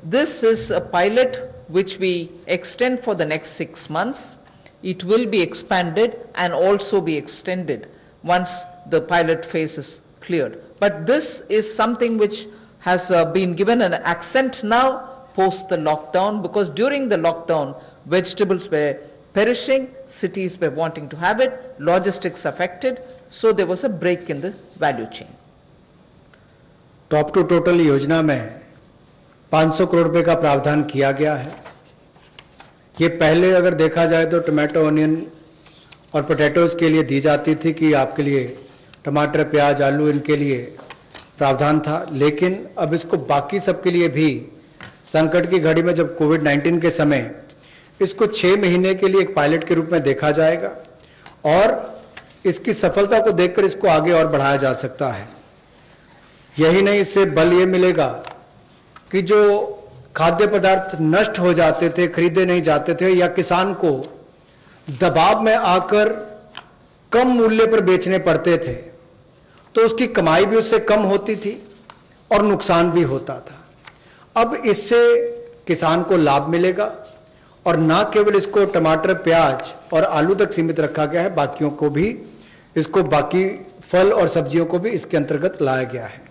This is a pilot which we extend for the next 6 months. It will be expanded and also be extended once the pilot phase is cleared. But this is something which has been given an accent now post the lockdown, because during the lockdown, vegetables were perishing, cities were wanting to have it, logistics affected, so there was a break in the value chain. Top to total योजना में 500 करोड़ रुपए का प्रावधान किया गया है। ये पहले अगर देखा जाए तो टमाटो, ऑनियन और पोटैटोज के लिए दी जाती थी कि आपके लिए टमाटर, प्याज, आलू इनके लिए प्रावधान था, लेकिन अब इसको बाकी सबके लिए भी संकट की घड़ी में जब कोविड-19 के समय इसको 6 महीने के लिए एक पायलट के रूप में देखा जाएगा और इसकी सफलता को देखकर इसको आगे और बढ़ाया जा सकता है। यही नहीं, इससे बल ये मिलेगा कि जो खाद्य पदार्थ नष्ट हो जाते थे, खरीदे नहीं जाते थे या किसान को दबाव में आकर कम मूल्य पर बेचने पड़ते थे, तो उसकी कमाई भी उससे कम होती थी और नुकसान भी होता था। अब इससे किसान को लाभ मिलेगा और ना केवल इसको टमाटर, प्याज और आलू तक सीमित रखा गया है, बाकियों को भी, इसको बाकी फल और सब्जियों को भी इसके अंतर्गत लाया गया है।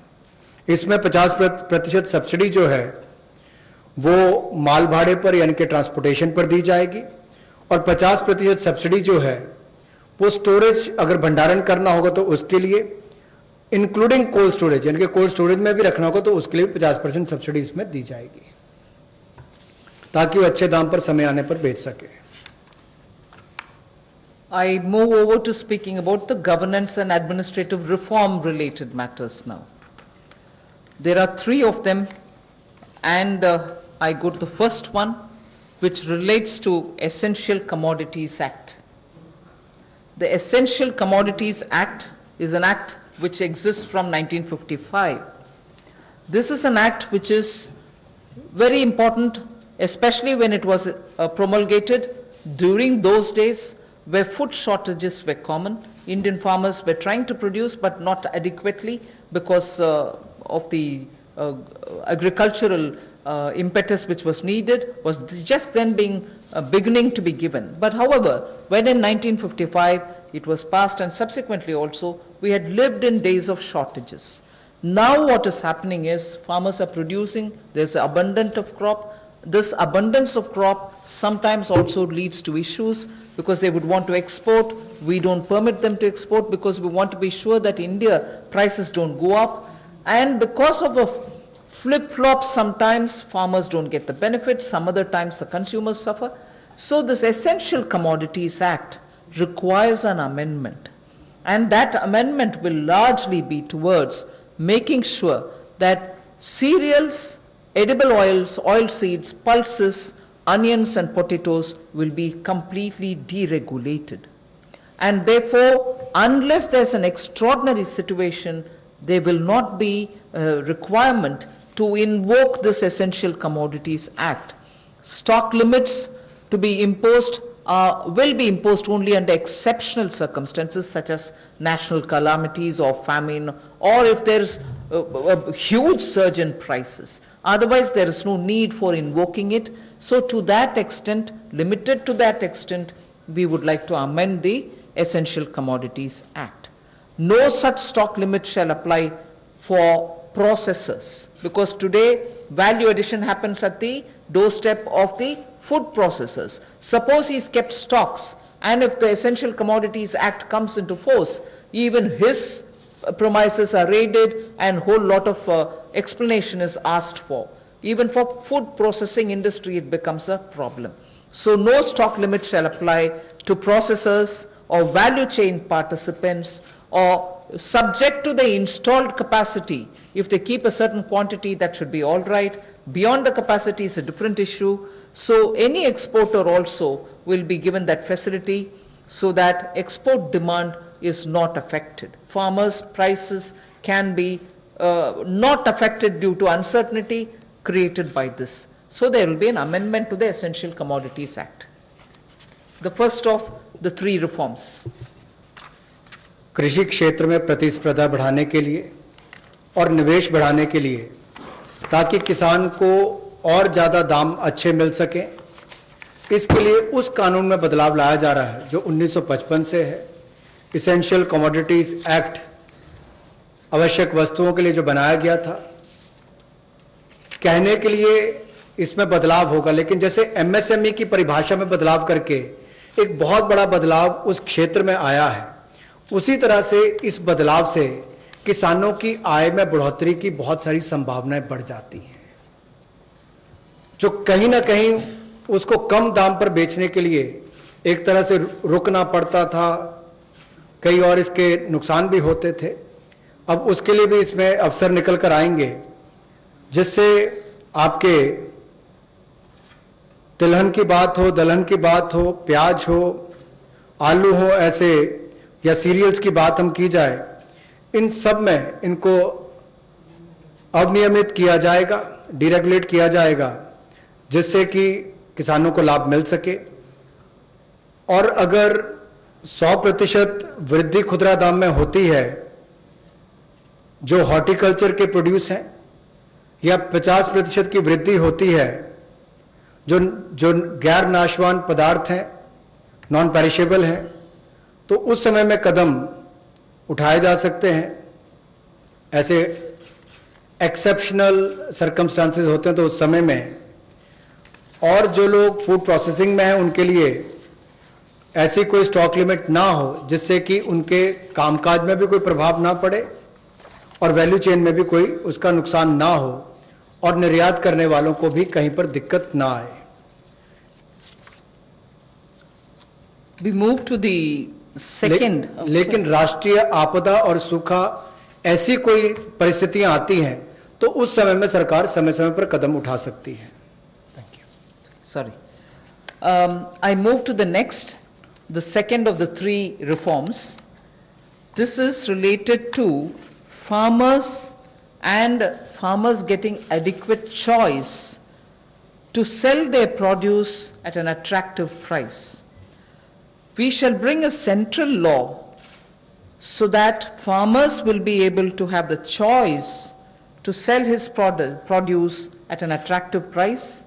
इसमें 50% सब्सिडी जो है वो माल भाड़े पर यानी कि ट्रांसपोर्टेशन पर दी जाएगी और 50% सब्सिडी जो है वो स्टोरेज, अगर भंडारण करना होगा तो उसके लिए, इंक्लूडिंग कोल्ड स्टोरेज, यानी कि कोल्ड स्टोरेज में भी रखना होगा तो उसके लिए 50% सब्सिडी इसमें दी जाएगी ताकि वो अच्छे दाम पर समय आने पर बेच सके। I move over to speaking about the governance and administrative reform related matters now. There are 3 of them, and I go to the first one, which relates to Essential Commodities Act. The Essential Commodities Act is an act which exists from 1955. This is an act which is very important, especially when it was promulgated during those days where food shortages were common. Indian farmers were trying to produce but not adequately because of the agricultural impetus which was needed was just then beginning to be given. But however, when in 1955 it was passed and subsequently also we had lived in days of shortages. Now what is happening is farmers are producing, there's abundance of crop. This abundance of crop sometimes also leads to issues because they would want to export. We don't permit them to export because we want to be sure that India prices don't go up. And because of a flip-flop, sometimes farmers don't get the benefit, some other times the consumers suffer. So this Essential Commodities Act requires an amendment. And that amendment will largely be towards making sure that cereals, edible oils, oilseeds, pulses, onions and potatoes will be completely deregulated. And therefore, unless there's an extraordinary situation, there will not be a requirement to invoke this Essential Commodities Act. Stock limits to be imposed will be imposed only under exceptional circumstances such as national calamities or famine, or if there is a huge surge in prices. Otherwise, there is no need for invoking it. So to that extent, limited to that extent, we would like to amend the Essential Commodities Act. No such stock limit shall apply for processors, because today value addition happens at the doorstep of the food processors. Suppose he's kept stocks, and if the Essential Commodities Act comes into force, even his premises are raided and whole lot of explanation is asked for. Even for food processing industry, it becomes a problem. So no stock limit shall apply to processors or value chain participants, or subject to the installed capacity. If they keep a certain quantity, that should be all right. Beyond the capacity is a different issue. So any exporter also will be given that facility so that export demand is not affected. Farmers' prices can be not affected due to uncertainty created by this. So there will be an amendment to the Essential Commodities Act. The first of the three reforms. कृषि क्षेत्र में प्रतिस्पर्धा बढ़ाने के लिए और निवेश बढ़ाने के लिए, ताकि किसान को और ज़्यादा दाम अच्छे मिल सके, इसके लिए उस कानून में बदलाव लाया जा रहा है जो 1955 से है। इसेंशियल कमोडिटीज़ एक्ट आवश्यक वस्तुओं के लिए जो बनाया गया था, कहने के लिए इसमें बदलाव होगा, लेकिन जैसे एमएसएमई की परिभाषा में बदलाव करके एक बहुत बड़ा बदलाव उस क्षेत्र में आया है, उसी तरह से इस बदलाव से किसानों की आय में बढ़ोतरी की बहुत सारी संभावनाएं बढ़ जाती हैं, जो कहीं ना कहीं उसको कम दाम पर बेचने के लिए एक तरह से रुकना पड़ता था, कई और इसके नुकसान भी होते थे। अब उसके लिए भी इसमें अवसर निकल कर आएंगे, जिससे आपके तिलहन की बात हो, दलहन की बात हो, प्याज हो, आलू हो, ऐसे या सीरियल्स की बात हम की जाए, इन सब में इनको अनियमित किया जाएगा, डीरेगुलेट किया जाएगा, जिससे कि किसानों को लाभ मिल सके। और अगर 100% वृद्धि खुदरा दाम में होती है जो हॉर्टिकल्चर के प्रोड्यूस हैं, या 50% की वृद्धि होती है जो गैर नाशवान पदार्थ हैं, नॉन पेरिशेबल हैं, तो उस समय में कदम उठाए जा सकते हैं। ऐसे एक्सेप्शनल सर्कमस्टांसेस होते हैं तो उस समय में, और जो लोग फूड प्रोसेसिंग में हैं उनके लिए ऐसी कोई स्टॉक लिमिट ना हो जिससे कि उनके कामकाज में भी कोई प्रभाव ना पड़े और वैल्यू चेन में भी कोई उसका नुकसान ना हो, और निर्यात करने वालों को भी कहीं पर दिक्कत ना आए। We move to the second. लेकिन राष्ट्रीय आपदा और सूखा ऐसी कोई परिस्थितियां आती हैं तो उस समय में सरकार समय समय पर कदम उठा सकती है। Thank you. Sorry. I move to the next, the second of the three reforms. This is related to farmers and farmers getting adequate choice to sell their produce at an attractive price. We shall bring a central law so that farmers will be able to have the choice to sell his produce at an attractive price.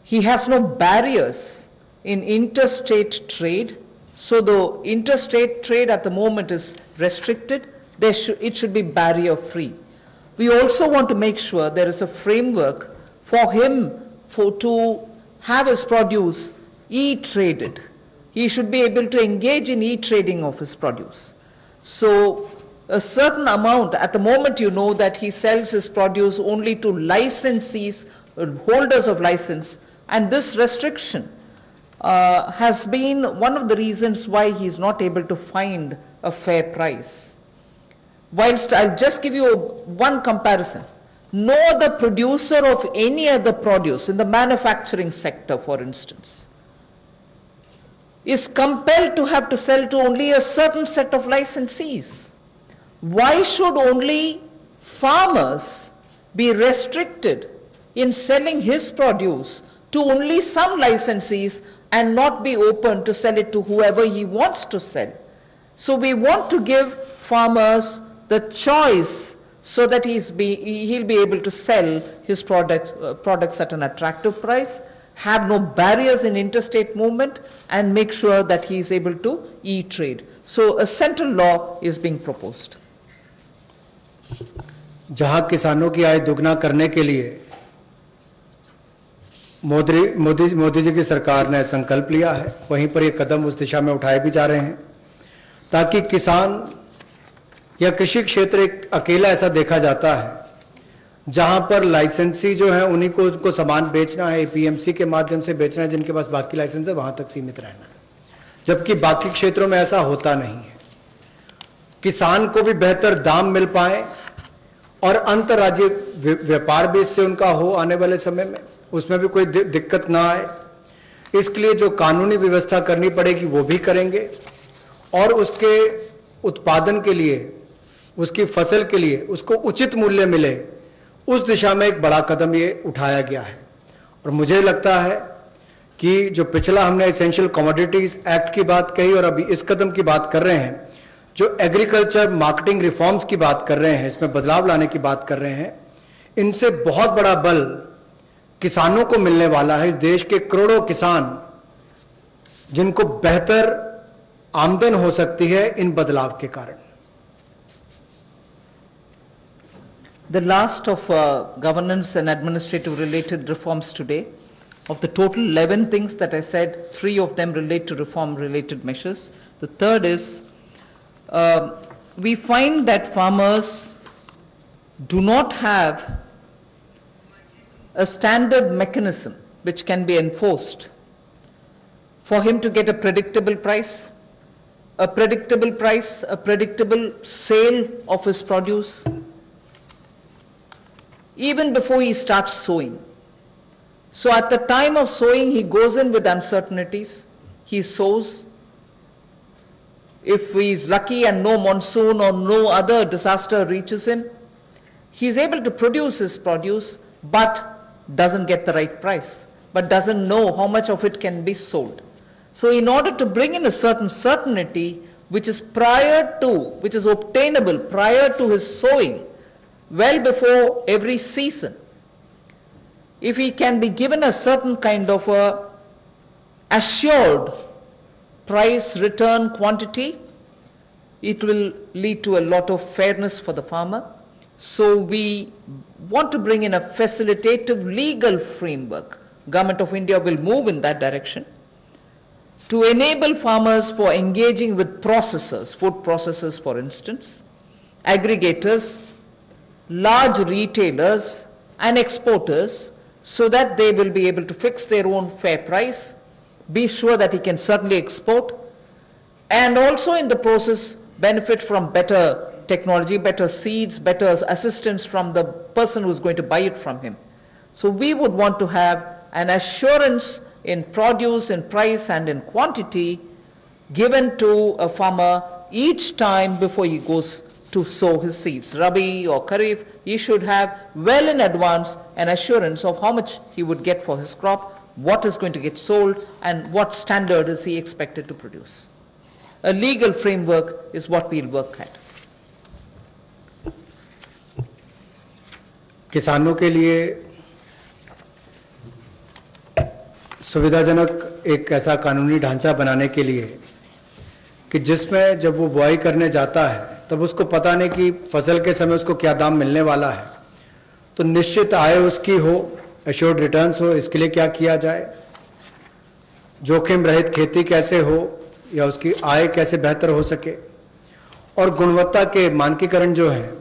He has no barriers in interstate trade. So the interstate trade at the moment is restricted. It should be barrier free. We also want to make sure there is a framework for him to have his produce e-traded. He should be able to engage in e-trading of his produce. So a certain amount, at the moment you know that he sells his produce only to licensees, holders of license, and this restriction has been one of the reasons why he is not able to find a fair price. Whilst I'll just give you one comparison. No other producer of any other produce in the manufacturing sector, for instance, is compelled to have to sell to only a certain set of licensees. Why should only farmers be restricted in selling his produce to only some licensees and not be open to sell it to whoever he wants to sell? So we want to give farmers the choice so that he'll be able to sell his products at an attractive price, have no barriers in interstate movement, and make sure that he is able to e-trade. So a central law is being proposed. जहां किसानों की आय दुगना करने के लिए मोदी जी की सरकार ने संकल्प लिया है, वहीं पर ये कदम उस दिशा में उठाए भी जा रहे हैं ताकि किसान या कृषि क्षेत्र एक अकेला ऐसा देखा जाता है जहां पर लाइसेंसी जो है उन्हीं को उनको सामान बेचना है, एपीएमसी के माध्यम से बेचना है, जिनके पास बाकी लाइसेंस है वहां तक सीमित रहना है, जबकि बाकी क्षेत्रों में ऐसा होता नहीं है। किसान को भी बेहतर दाम मिल पाए और अंतर्राज्यीय व्यापार भी इससे उनका हो आने वाले समय में, उसमें भी कोई दिक्कत ना आए, इसके लिए जो कानूनी व्यवस्था करनी पड़ेगी वो भी करेंगे और उसके उत्पादन के लिए, उसकी फसल के लिए उसको उचित मूल्य मिले, उस दिशा में एक बड़ा कदम ये उठाया गया है। और मुझे लगता है कि जो पिछला हमने एसेंशियल कमोडिटीज एक्ट की बात कही और अभी इस कदम की बात कर रहे हैं, जो एग्रीकल्चर मार्केटिंग रिफॉर्म्स की बात कर रहे हैं, इसमें बदलाव लाने की बात कर रहे हैं, इनसे बहुत बड़ा बल किसानों को मिलने वाला है। इस देश के करोड़ों किसान जिनको बेहतर आमदन हो सकती है इन बदलाव के कारण। The last of governance and administrative related reforms today. Of the total 11 things that I said, 3 of them relate to reform related measures. The third is we find that farmers do not have a standard mechanism which can be enforced for him to get a predictable price, a predictable sale of his produce, even before he starts sowing. So at the time of sowing, he goes in with uncertainties. He sows. If he is lucky and no monsoon or no other disaster reaches him, he is able to produce his produce, but doesn't get the right price, but doesn't know how much of it can be sold. So in order to bring in a certain certainty, which is obtainable prior to his sowing, well before every season, if he can be given a certain kind of a assured price return quantity, it will lead to a lot of fairness for the farmer. So we want to bring in a facilitative legal framework. Government of India will move in that direction to enable farmers for engaging with processors, food processors for instance, aggregators, large retailers and exporters, so that they will be able to fix their own fair price, be sure that he can certainly export, and also in the process benefit from better technology, better seeds, better assistance from the person who is going to buy it from him. So we would want to have an assurance in produce, in price and in quantity given to a farmer each time before he goes to sow his seeds. Rabi or Kharif, he should have well in advance an assurance of how much he would get for his crop, what is going to get sold, and what standard is he expected to produce. A legal framework is what we'll work at. किसानों के लिए सुविधाजनक एक ऐसा कानूनी ढांचा बनाने के लिए कि जिसमें जब वो बुआई करने जाता है तब उसको पता नहीं कि फसल के समय उसको क्या दाम मिलने वाला है, तो निश्चित आय उसकी हो, एश्योर्ड रिटर्न्स हो, इसके लिए क्या किया जाए, जोखिम रहित खेती कैसे हो या उसकी आय कैसे बेहतर हो सके, और गुणवत्ता के मानकीकरण जो है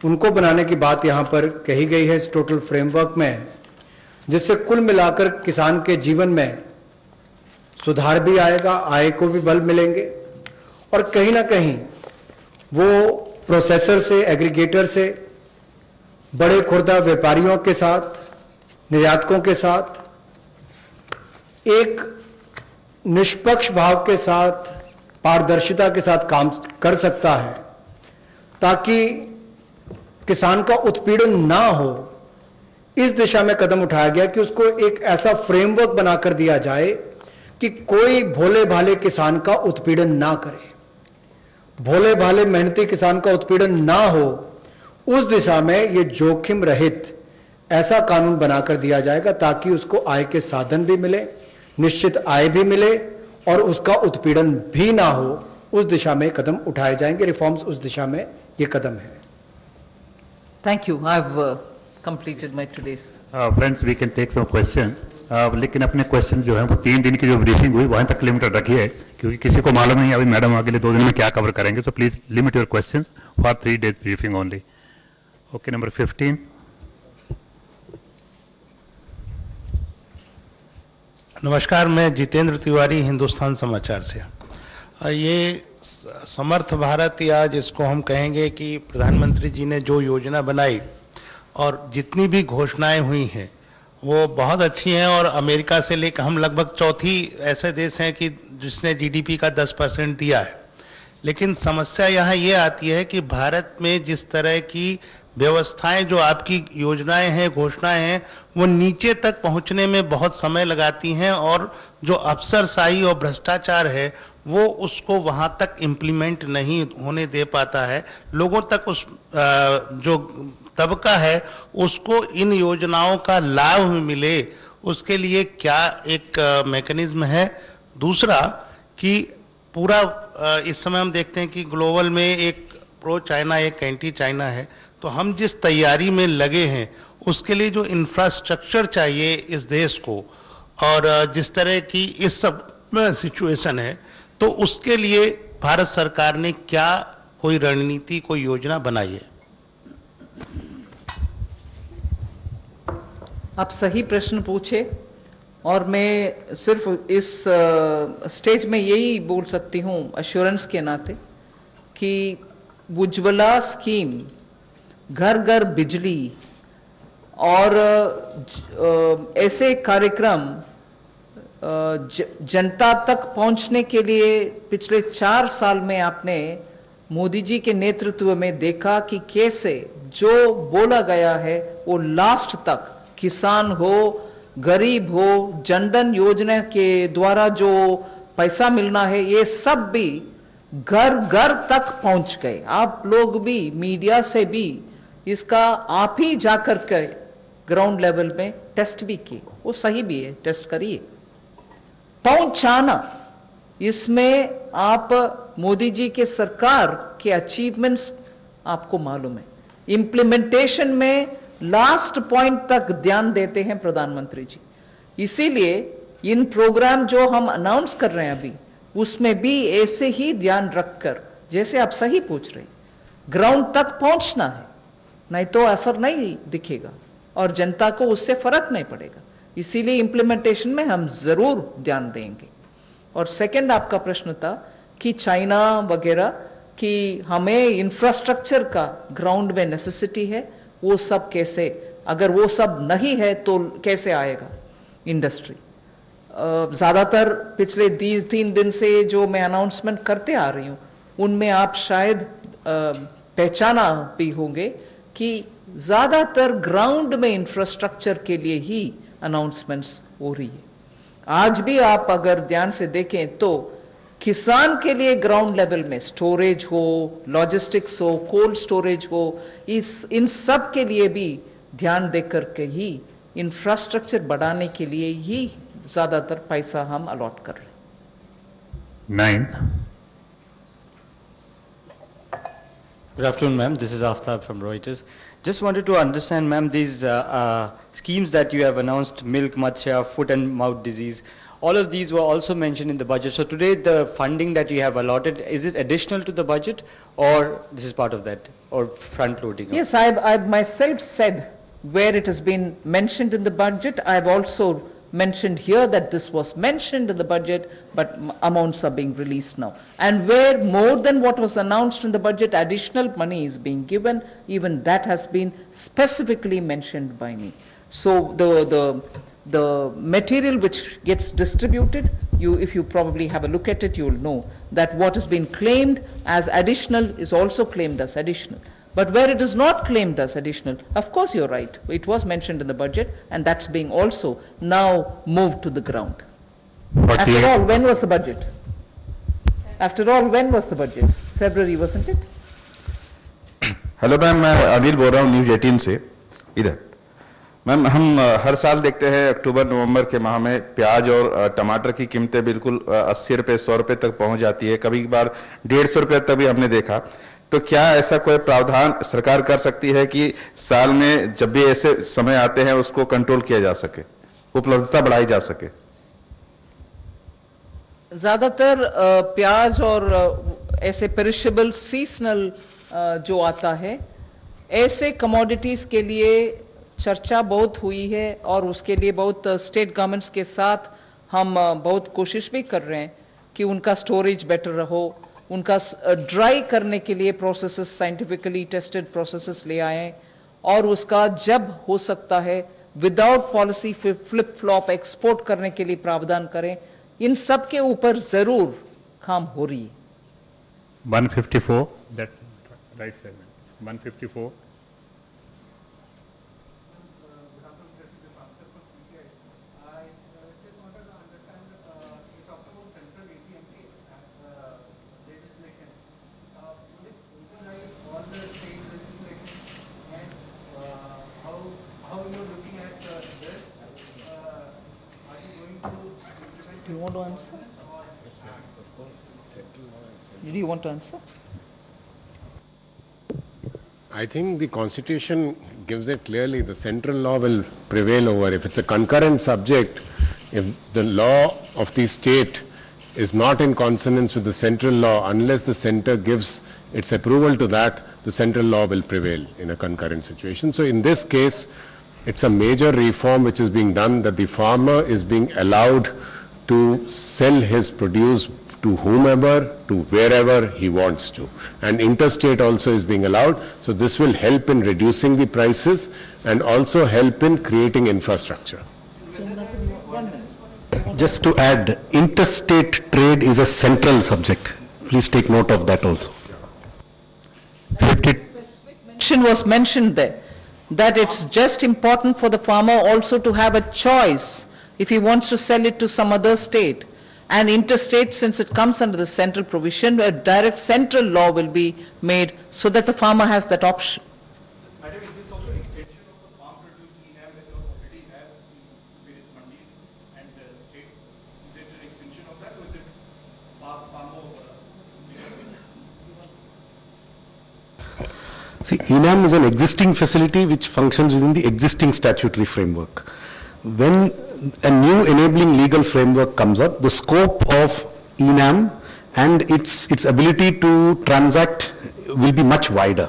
उनको बनाने की बात यहाँ पर कही गई है इस टोटल फ्रेमवर्क में, जिससे कुल मिलाकर किसान के जीवन में सुधार भी आएगा, आय को भी बल मिलेंगे और कहीं ना कहीं वो प्रोसेसर से, एग्रीगेटर से, बड़े खुर्दा व्यापारियों के साथ, निर्यातकों के साथ एक निष्पक्ष भाव के साथ, पारदर्शिता के साथ काम कर सकता है, ताकि किसान का उत्पीड़न ना हो। इस दिशा में कदम उठाया गया कि उसको एक ऐसा फ्रेमवर्क बनाकर दिया जाए कि कोई भोले भाले किसान का उत्पीड़न ना करे, भोले भाले मेहनती किसान का उत्पीड़न ना हो। उस दिशा में ये जोखिम रहित ऐसा कानून बनाकर दिया जाएगा ताकि उसको आय के साधन भी मिले, निश्चित आय भी मिले और उसका उत्पीड़न भी ना हो। उस दिशा में कदम उठाए जाएंगे, रिफॉर्म्स उस दिशा में ये कदम है। Thank you. I've completed my today's. Friends we can take some question, लेकिन अपने क्वेश्चन जो है वो 3 दिन की जो ब्रीफिंग हुई वहाँ तक लिमिटेड रखिए, क्योंकि किसी को मालूम नहीं अभी मैडम अगले 2 दिन में क्या कवर करेंगे, so please limit your questions for 3 days briefing only. Okay, number 15. नमस्कार, मैं जितेंद्र तिवारी, हिंदुस्तान समाचार से. ये समर्थ भारत, या जिसको हम कहेंगे कि प्रधानमंत्री जी ने जो योजना बनाई और जितनी भी घोषणाएं हुई हैं वो बहुत अच्छी हैं, और अमेरिका से लेकर हम लगभग चौथी ऐसे देश हैं कि जिसने जीडीपी का 10% दिया है. लेकिन समस्या यहाँ ये आती है कि भारत में जिस तरह की व्यवस्थाएं, जो आपकी योजनाएं हैं, घोषणाएं हैं, वो नीचे तक पहुंचने में बहुत समय लगाती हैं, और जो अफसरशाही और भ्रष्टाचार है वो उसको वहां तक इम्प्लीमेंट नहीं होने दे पाता है. लोगों तक उस जो तबका है उसको इन योजनाओं का लाभ मिले, उसके लिए क्या एक मैकेनिज्म है. दूसरा कि पूरा इस समय हम देखते हैं कि ग्लोबल में एक प्रो चाइना एक एंटी चाइना है, तो हम जिस तैयारी में लगे हैं उसके लिए जो इंफ्रास्ट्रक्चर चाहिए इस देश को, और जिस तरह की इस सब सिचुएशन है, तो उसके लिए भारत सरकार ने क्या कोई रणनीति, कोई योजना बनाई है. आप सही प्रश्न पूछे, और मैं सिर्फ इस स्टेज में यही बोल सकती हूँ अश्योरेंस के नाते कि उज्ज्वला स्कीम, घर घर बिजली और ऐसे कार्यक्रम जनता तक पहुंचने के लिए पिछले 4 साल में आपने मोदी जी के नेतृत्व में देखा कि कैसे जो बोला गया है वो लास्ट तक, किसान हो, गरीब हो, जनधन योजना के द्वारा जो पैसा मिलना है, ये सब भी घर घर तक पहुंच गए. आप लोग भी मीडिया से भी इसका आप ही जाकर के ग्राउंड लेवल में टेस्ट भी किए, वो सही भी है, टेस्ट करिए. पहुंचाना, इसमें आप मोदी जी के सरकार के अचीवमेंट्स आपको मालूम है. इंप्लीमेंटेशन में लास्ट पॉइंट तक ध्यान देते हैं प्रधानमंत्री जी. इसीलिए इन प्रोग्राम जो हम अनाउंस कर रहे हैं अभी, उसमें भी ऐसे ही ध्यान रखकर, जैसे आप सही पूछ रहे, ग्राउंड तक पहुंचना है, नहीं तो असर नहीं दिखेगा और जनता को उससे फर्क नहीं पड़ेगा. इसीलिए इंप्लीमेंटेशन में हम जरूर ध्यान देंगे. और सेकंड आपका प्रश्न था कि चाइना वगैरह कि हमें इंफ्रास्ट्रक्चर का ग्राउंड में नेसेसिटी है, वो सब कैसे, अगर वो सब नहीं है तो कैसे आएगा इंडस्ट्री. ज़्यादातर पिछले 3 दिन से जो मैं अनाउंसमेंट करते आ रही हूँ उनमें आप शायद पहचाना भी होंगे कि ज़्यादातर ग्राउंड में इंफ्रास्ट्रक्चर के लिए ही अनाउंसमेंट्स हो रही है. आज भी आप अगर ध्यान से देखें तो किसान के लिए ग्राउंड लेवल में स्टोरेज हो, लॉजिस्टिक्स हो, कोल्ड स्टोरेज हो, इन सब के लिए भी ध्यान देकर के ही इंफ्रास्ट्रक्चर बढ़ाने के लिए ही ज्यादातर पैसा हम अलॉट कर रहे हैं. 9. Good afternoon, ma'am. This is Aftab from Reuters. Just wanted to understand, ma'am, these schemes that you have announced, milk, matsya, foot and mouth disease, all of these were also mentioned in the budget. So today the funding that you have allotted, is it additional to the budget or this is part of that or front loading? Yes, I've myself said where it has been mentioned in the budget. I've also mentioned here that this was mentioned in the budget, but amounts are being released now. And where more than what was announced in the budget, additional money is being given, even that has been specifically mentioned by me. So the material which gets distributed, if you probably have a look at it, you will know that what has been claimed as additional is also claimed as additional. But where it is not claimed as additional, of course you're right, it was mentioned in the budget and that's being also now moved to the ground. After all, when was the budget? After all, when was the budget? February, wasn't it? Hello ma'am, मैं अनिल बोल रहा हूँ news 18 से इधर. Ma'am, हम हर साल देखते हैं अक्टूबर नवंबर के माह में प्याज और टमाटर की कीमतें बिल्कुल 80 रुपये 100 रुपये तक पहुंच जाती है, कभी बार 150 रुपये तक भी हमने देखा. तो क्या ऐसा कोई प्रावधान सरकार कर सकती है कि साल में जब भी ऐसे समय आते हैं उसको कंट्रोल किया जा सके, उपलब्धता बढ़ाई जा सके? ज़्यादातर प्याज और ऐसे पेरिशेबल सीजनल जो आता है, ऐसे कमोडिटीज़ के लिए चर्चा बहुत हुई है और उसके लिए बहुत स्टेट गवर्नमेंट्स के साथ हम बहुत कोशिश भी कर रहे हैं कि उनका स्टोरेज बेटर रहो, उनका ड्राई करने के लिए प्रोसेसेस, साइंटिफिकली टेस्टेड प्रोसेसेस ले आएँ और उसका जब हो सकता है without policy flip flop export करने के लिए प्रावधान करें। इन सब के ऊपर जरूर काम हो रही है। 154, that's right segment. 154. Do you want to answer? Did you want to answer? I think the Constitution gives it clearly, the central law will prevail over. If it's a concurrent subject, if the law of the state is not in consonance with the central law, unless the center gives its approval to that, the central law will prevail in a concurrent situation. So in this case, it's a major reform which is being done, that the farmer is being allowed to sell his produce to whomever, to wherever he wants to. And interstate also is being allowed. So this will help in reducing the prices and also help in creating infrastructure. Just to add, interstate trade is a central subject. Please take note of that also. 50. Mention was mentioned there, that it's just important for the farmer also to have a choice if he wants to sell it to some other state. And interstate, since it comes under the central provision, a direct central law will be made so that the farmer has that option. Madam, is this also an extension of the farm produce e-NAM that you already have in various mandis and state? Is it an extension of that, or is it far more? See, ENAM is an existing facility which functions within the existing statutory framework. When a new enabling legal framework comes up, the scope of ENAM and its ability to transact will be much wider.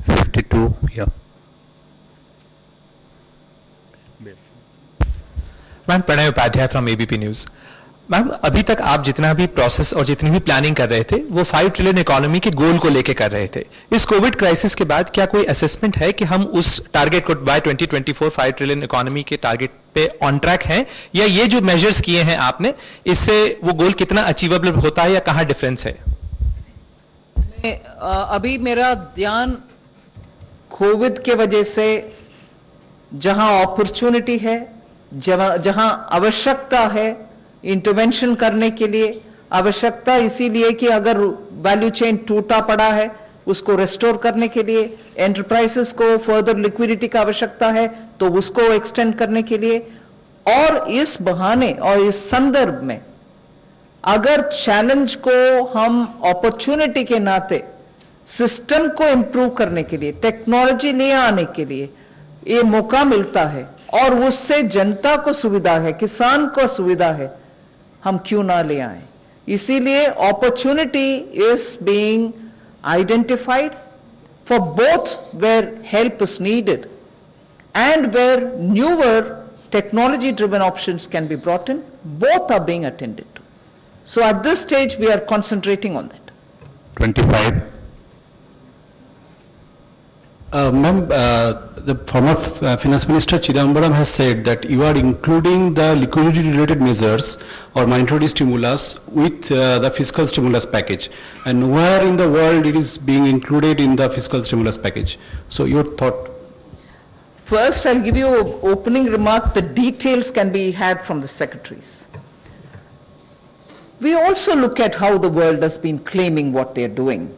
52, yeah. Ma'am Pranay Upadhyay from ABP News. Ma'am अभी तक आप जितना भी process और जितनी भी planning कर रहे थे वो 5 ट्रिलियन इकोनॉमी के गोल को लेके कर रहे थे। इस कोविड क्राइसिस के बाद क्या कोई असेसमेंट है कि हम उस टारगेट को बाय 2024 5 ट्रिलियन इकोनॉमी के टारगेट पे ऑन ट्रैक हैं, या ये जो मेजर्स किए हैं आपने इससे वो गोल कितना अचीवेबल होता है या कहाँ डिफरेंस है? अभी मेरा ध्यान कोविड के वजह से जहां अपॉर्चुनिटी है, जहां आवश्यकता है इंटरवेंशन करने के लिए, आवश्यकता इसीलिए कि अगर वैल्यू चेन टूटा पड़ा है उसको रेस्टोर करने के लिए, एंटरप्राइजेस को फर्दर लिक्विडिटी का आवश्यकता है तो उसको एक्सटेंड करने के लिए, और इस बहाने और इस संदर्भ में अगर चैलेंज को हम अपॉर्चुनिटी के नाते सिस्टम को इंप्रूव करने के लिए, टेक्नोलॉजी ले आने के लिए ये मौका मिलता है और उससे जनता को सुविधा है, किसान को सुविधा है, हम क्यों ना ले आए। इसीलिए opportunity is being identified for both where help is needed and where newer technology driven options can be brought in, both are being attended to. So at this stage we are concentrating on that. 25. Ma'am, the former Finance Minister Chidambaram has said that you are including the liquidity-related measures or monetary stimulus with the fiscal stimulus package, and where in the world it is being included in the fiscal stimulus package. So your thought? First, I'll give you an opening remark. The details can be had from the secretaries. We also look at how the world has been claiming what they're doing.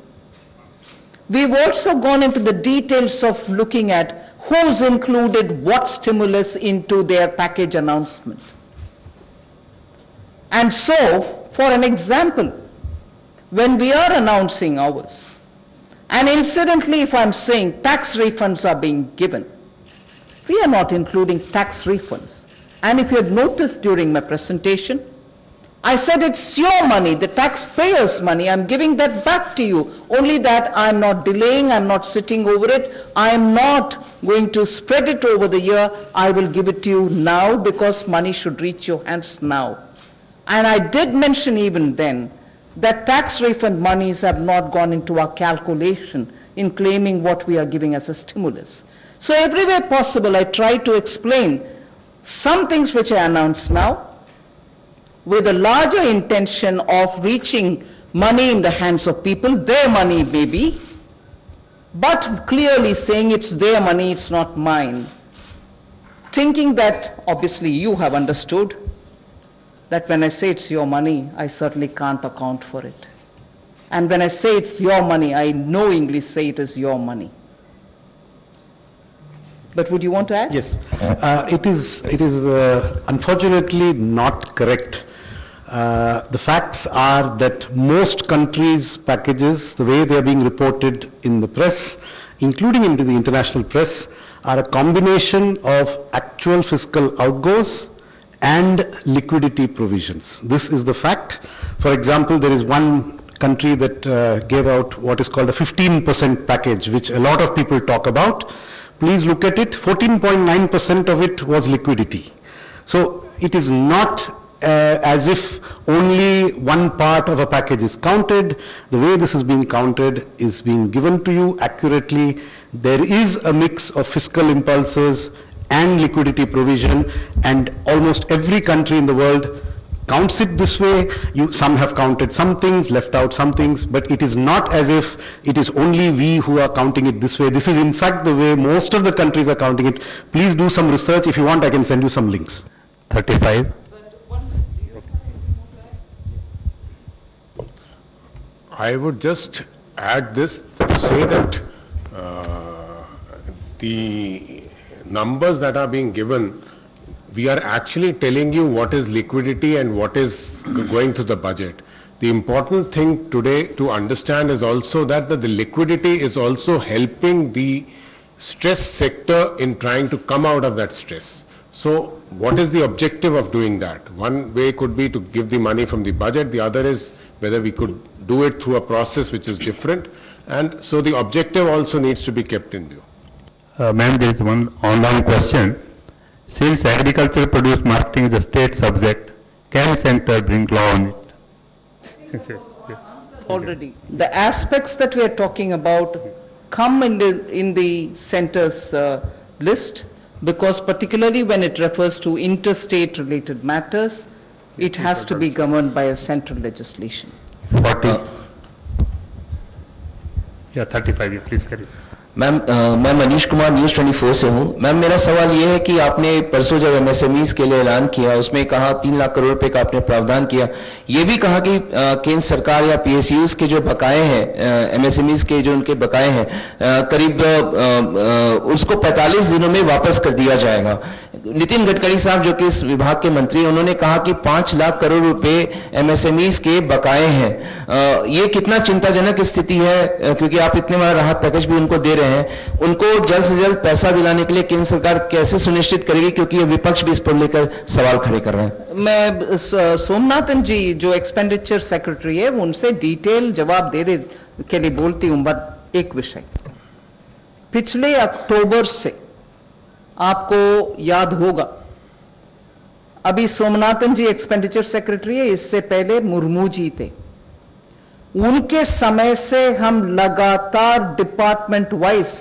We've also gone into the details of looking at who's included what stimulus into their package announcement. And so, for an example, when we are announcing ours, and incidentally, if I'm saying tax refunds are being given, we are not including tax refunds. And if you had noticed during my presentation, I said it's your money, the taxpayers' money. I'm giving that back to you. Only that I'm not delaying, I'm not sitting over it. I'm not going to spread it over the year. I will give it to you now because money should reach your hands now. And I did mention even then that tax refund monies have not gone into our calculation in claiming what we are giving as a stimulus. So everywhere possible, I try to explain some things which I announce now, with a larger intention of reaching money in the hands of people, their money maybe, but clearly saying it's their money, it's not mine. Thinking that, obviously you have understood, that when I say it's your money, I certainly can't account for it. And when I say it's your money, I knowingly say it is your money. But would you want to add? Yes. It is unfortunately not correct. The facts are that most countries' packages, the way they are being reported in the press, including into the international press, are a combination of actual fiscal outgoes and liquidity provisions. This is the fact. For example, there is one country that gave out what is called a 15% package, which a lot of people talk about. Please look at it, 14.9% of it was liquidity. So it is not as if only one part of a package is counted. The way this is being counted is being given to you accurately. There is a mix of fiscal impulses and liquidity provision, and almost every country in the world counts it this way. Some have counted some things, left out some things, but it is not as if it is only we who are counting it this way. This is in fact the way most of the countries are counting it. Please do some research. If you want, I can send you some links. 35. I would just add this to say that the numbers that are being given, we are actually telling you what is liquidity and what is going to the budget. The important thing today to understand is also that the liquidity is also helping the stressed sector in trying to come out of that stress. So what is the objective of doing that? One way could be to give the money from the budget. The other is whether we could do it through a process which is different. And so the objective also needs to be kept in view. Ma'am, there is one online question. Since agriculture produce marketing is a state subject, can center bring law on it? Already. The aspects that we are talking about come in the center's list, because particularly when it refers to interstate related matters, it has to be governed by a central legislation. 40. Yeah, 35, yeah, please carry. Ma'am मैं Manish Kumar news 24 से हूँ। Ma'am मेरा सवाल ये है कि आपने परसों जब एमएसएमईज के लिए ऐलान किया, उसमें कहा 3 लाख करोड़ रुपए का आपने प्रावधान किया, ये भी कहा कि केंद्र सरकार या पीएसयूज के जो बकाए हैं, एमएसएमईज के जो उनके बकाए हैं, करीब उसको 45 दिनों में वापस कर दिया जाएगा। नितिन गडकरी साहब जो कि इस विभाग के मंत्री, उन्होंने कहा कि 5 लाख करोड़ रुपए एमएसएमईज के बकाए हैं। ये कितना चिंताजनक स्थिति है, क्योंकि आप इतने बड़ा राहत पैकेज भी उनको दे रहे हैं, उनको जल्द से जल्द पैसा दिलाने के लिए केंद्र सरकार कैसे सुनिश्चित करेगी, क्योंकि ये विपक्ष भी इस पर लेकर सवाल खड़े कर रहे हैं। मैं सोमनाथन जी जो एक्सपेंडिचर सेक्रेटरी है, उनसे डिटेल जवाब देने के लिए बोलती हूं। बट एक विषय, पिछले अक्टूबर से आपको याद होगा, अभी सोमनाथन जी एक्सपेंडिचर सेक्रेटरी है, इससे पहले मुर्मू जी थे। उनके समय से हम लगातार डिपार्टमेंट वाइज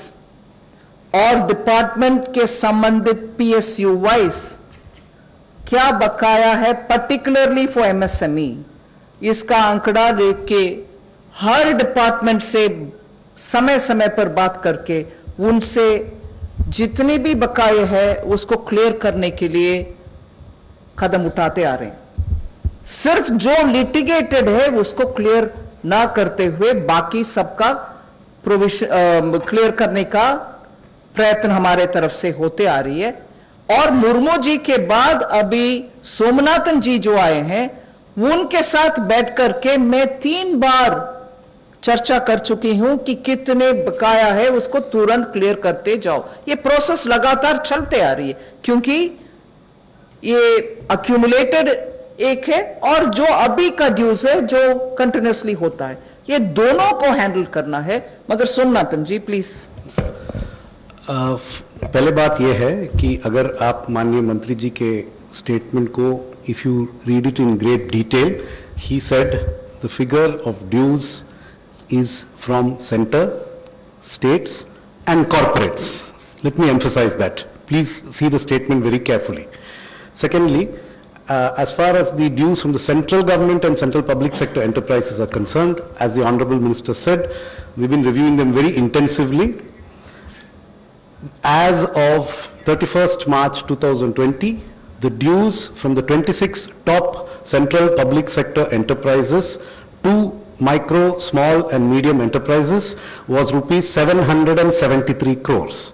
और डिपार्टमेंट के संबंधित पीएसयू वाइज क्या बकाया है, पर्टिकुलरली फॉर एमएसएमई, इसका आंकड़ा लेके हर डिपार्टमेंट से समय समय पर बात करके उनसे जितने भी बकाये हैं उसको क्लियर करने के लिए कदम उठाते आ रहे हैं। सिर्फ जो लिटिगेटेड है उसको क्लियर ना करते हुए बाकी सबका क्लियर करने का प्रयत्न हमारे तरफ से होते आ रही है। और मुर्मू जी के बाद अभी सोमनाथन जी जो आए हैं, उनके साथ बैठ करके मैं 3 बार चर्चा कर चुकी हूं कि कितने बकाया है उसको तुरंत क्लियर करते जाओ। ये प्रोसेस लगातार चलते आ रही है, क्योंकि ये accumulated एक है और जो अभी का ड्यूज है जो कंटिन्यूसली होता है, ये दोनों को हैंडल करना है। मगर सोमनाथन जी प्लीज। पहले बात यह है कि अगर आप माननीय मंत्री जी के स्टेटमेंट को if you read it in great detail, he said the figure of dues is from center, states and corporates. Let me emphasize that. Please see the statement very carefully. Secondly, as far as the dues from the central government and central public sector enterprises are concerned, as the Honorable Minister said, we've been reviewing them very intensively. As of 31st March 2020, the dues from the 26 top central public sector enterprises to micro, small and medium enterprises was rupees 773 crores.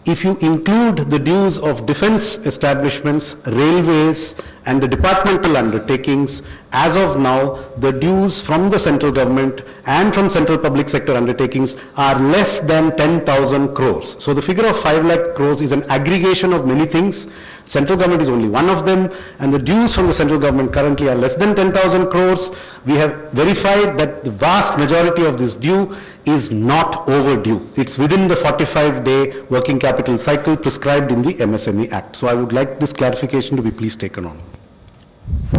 If you include the dues of defense establishments, railways and the departmental undertakings, as of now, the dues from the central government and from central public sector undertakings are less than 10,000 crores. So the figure of 5 lakh crores is an aggregation of many things. Central government is only one of them, and the dues from the central government currently are less than 10,000 crores. We have verified that the vast majority of this due is not overdue. It's within the 45-day working capital cycle prescribed in the MSME Act. So I would like this clarification to be please taken on.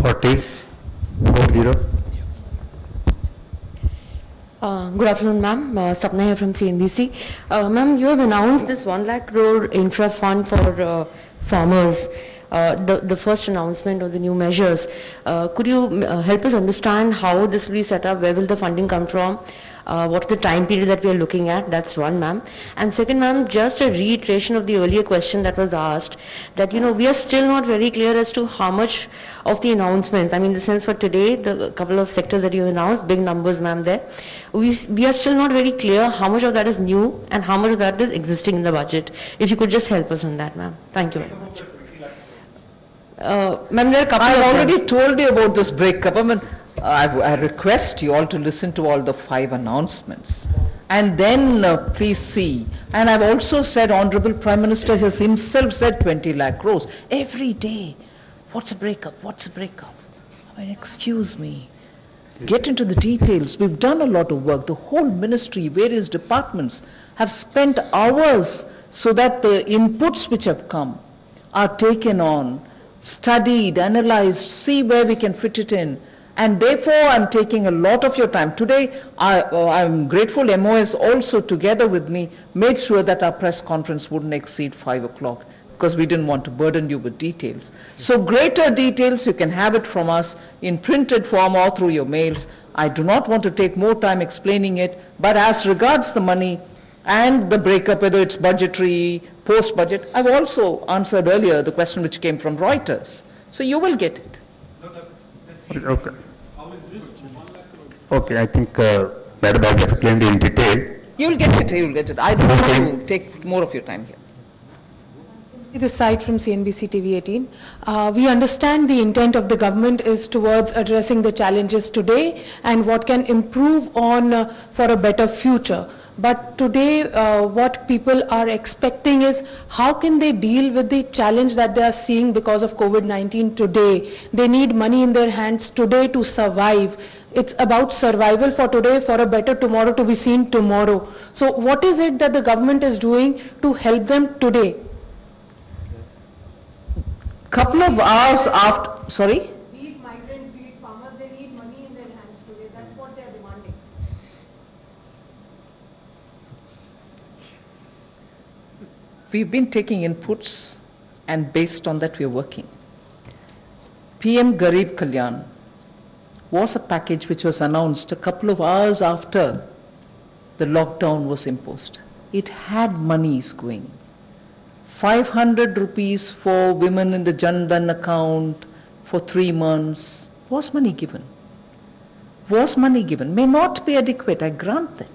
40. Good afternoon, ma'am. Sapna here from CNBC. Ma'am, you have announced this 1 lakh crore infra fund for farmers, the first announcement of the new measures. Could you help us understand how this will be set up? Where will the funding come from? What's the time period that we are looking at? That's one, ma'am. And second, ma'am, just a reiteration of the earlier question that was asked, that, you know, we are still not very clear as to how much of the announcements, I mean, in the sense for today, the couple of sectors that you announced, big numbers, ma'am, there. We are still not very clear how much of that is new and how much of that is existing in the budget. If you could just help us on that, ma'am. Thank you very much. Ma'am, there are a couple I've of them. already told you about this breakup. I mean, I request you all to listen to all the 5 announcements and then please see. And I've also said, Honorable Prime Minister has himself said 20 lakh crores every day. What's a breakup? What's a breakup? I mean, excuse me. Get into the details. We've done a lot of work. The whole ministry, various departments have spent hours so that the inputs which have come are taken on, studied, analyzed, see where we can fit it in. And therefore, I'm taking a lot of your time. Today, I'm grateful MOS also together with me made sure that our press conference wouldn't exceed 5 o'clock because we didn't want to burden you with details. So greater details, you can have it from us in printed form or through your mails. I do not want to take more time explaining it, but as regards the money and the breakup, whether it's budgetary, post-budget, I've also answered earlier the question which came from Reuters. So you will get it. Okay. Okay, I think Madam has explained in detail. You'll get it, you'll get it. I don't want to take more of your time here. This side from CNBC TV 18. We understand the intent of the government is towards addressing the challenges today and what can improve on for a better future. But today, what people are expecting is how can they deal with the challenge that they are seeing because of COVID-19 today. They need money in their hands today to survive. It's about survival for today, for a better tomorrow to be seen tomorrow. So what is it that the government is doing to help them today? Couple of hours after, sorry? Be it migrants, be it farmers, they need money in their hands today. That's what they are demanding. We've been taking inputs and based on that we're working. PM Garib Kalyan was a package which was announced a couple of hours after the lockdown was imposed. It had monies going. 500 rupees for women in the Jan Dhan account for 3 months. Was money given? Was money given? May not be adequate, I grant that.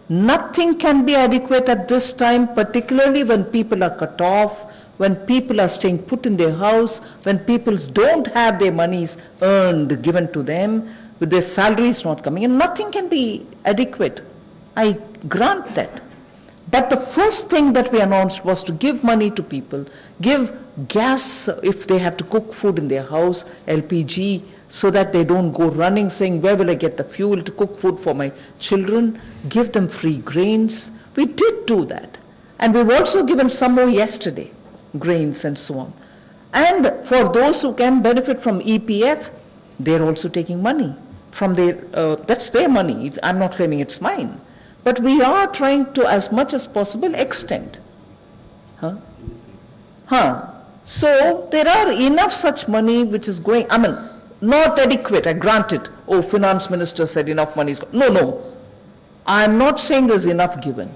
Nothing can be adequate at this time, particularly when people are cut off, when people are staying put in their house, when people don't have their monies earned, given to them, with their salaries not coming in. Nothing can be adequate. I grant that. But the first thing that we announced was to give money to people, give gas if they have to cook food in their house, LPG, so that they don't go running saying, where will I get the fuel to cook food for my children? Give them free grains. We did do that. And we've also given some more yesterday, grains and so on. And for those who can benefit from EPF, they're also taking money from their, that's their money. I'm not claiming it's mine. But we are trying to, as much as possible, extend. So there are enough such money which is going, I mean, not adequate, I grant it. Oh, finance minister said enough money is gone. No. I'm not saying there's enough given.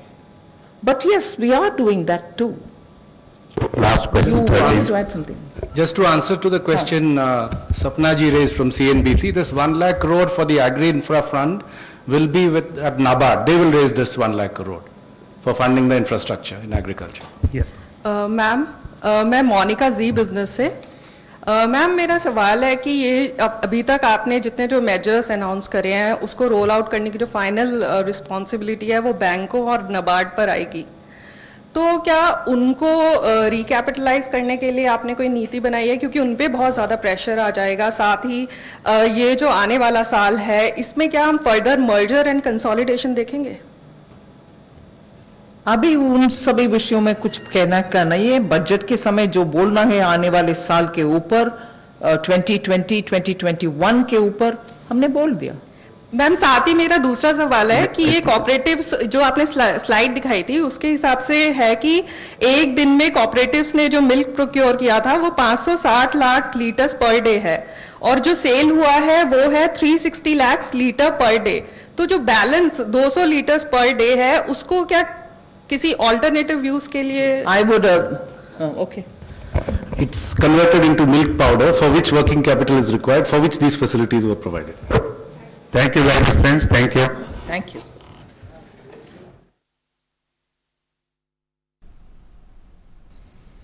But yes, we are doing that too. Last You question. want to add something? Just to answer to the question Sapna ji raised from CNBC, this 1 lakh crore for the Agri Infra Fund will be with at NABARD. They will raise this 1 lakh crore for funding the infrastructure in agriculture. Ma'am मैं मोनिका जी business से ma'am मेरा सवाल है कि ये अभी तक आपने जितने जो मेजर्स अनाउंस करे हैं उसको रोल आउट करने की जो फाइनल रिस्पॉन्सिबिलिटी है वो बैंकों और नाबार्ड पर आएगी, तो क्या उनको रिकैपिटलाइज करने के लिए आपने कोई नीति बनाई है, क्योंकि उन पे बहुत ज़्यादा प्रेशर आ जाएगा। साथ ही ये जो आने वाला साल है इसमें क्या हम फर्दर मर्जर एंड कंसोलिडेशन देखेंगे? अभी उन सभी विषयों में कुछ कहना का नहीं है। बजट के समय जो बोलना है आने वाले साल के ऊपर 2020, 2021 के ऊपर हमने बोल दिया। मैम साथ ही मेरा दूसरा सवाल है कि ये कॉपरेटिव्स जो आपने स्लाइड दिखाई थी उसके हिसाब से है कि एक दिन में कॉपरेटिव्स ने जो मिल्क प्रोक्योर किया था वो 560 लाख लीटर्स पर डे है और जो सेल हुआ है वो है 360 लाख लीटर पर डे, तो जो बैलेंस 200 लीटर्स पर डे है उसको क्या किसी ऑल्टरनेटिव यूज के लिए? I would, okay. It's converted into milk powder for which working capital is required, for which these facilities were provided. Thank you very much, friends. Thank you. Thank you.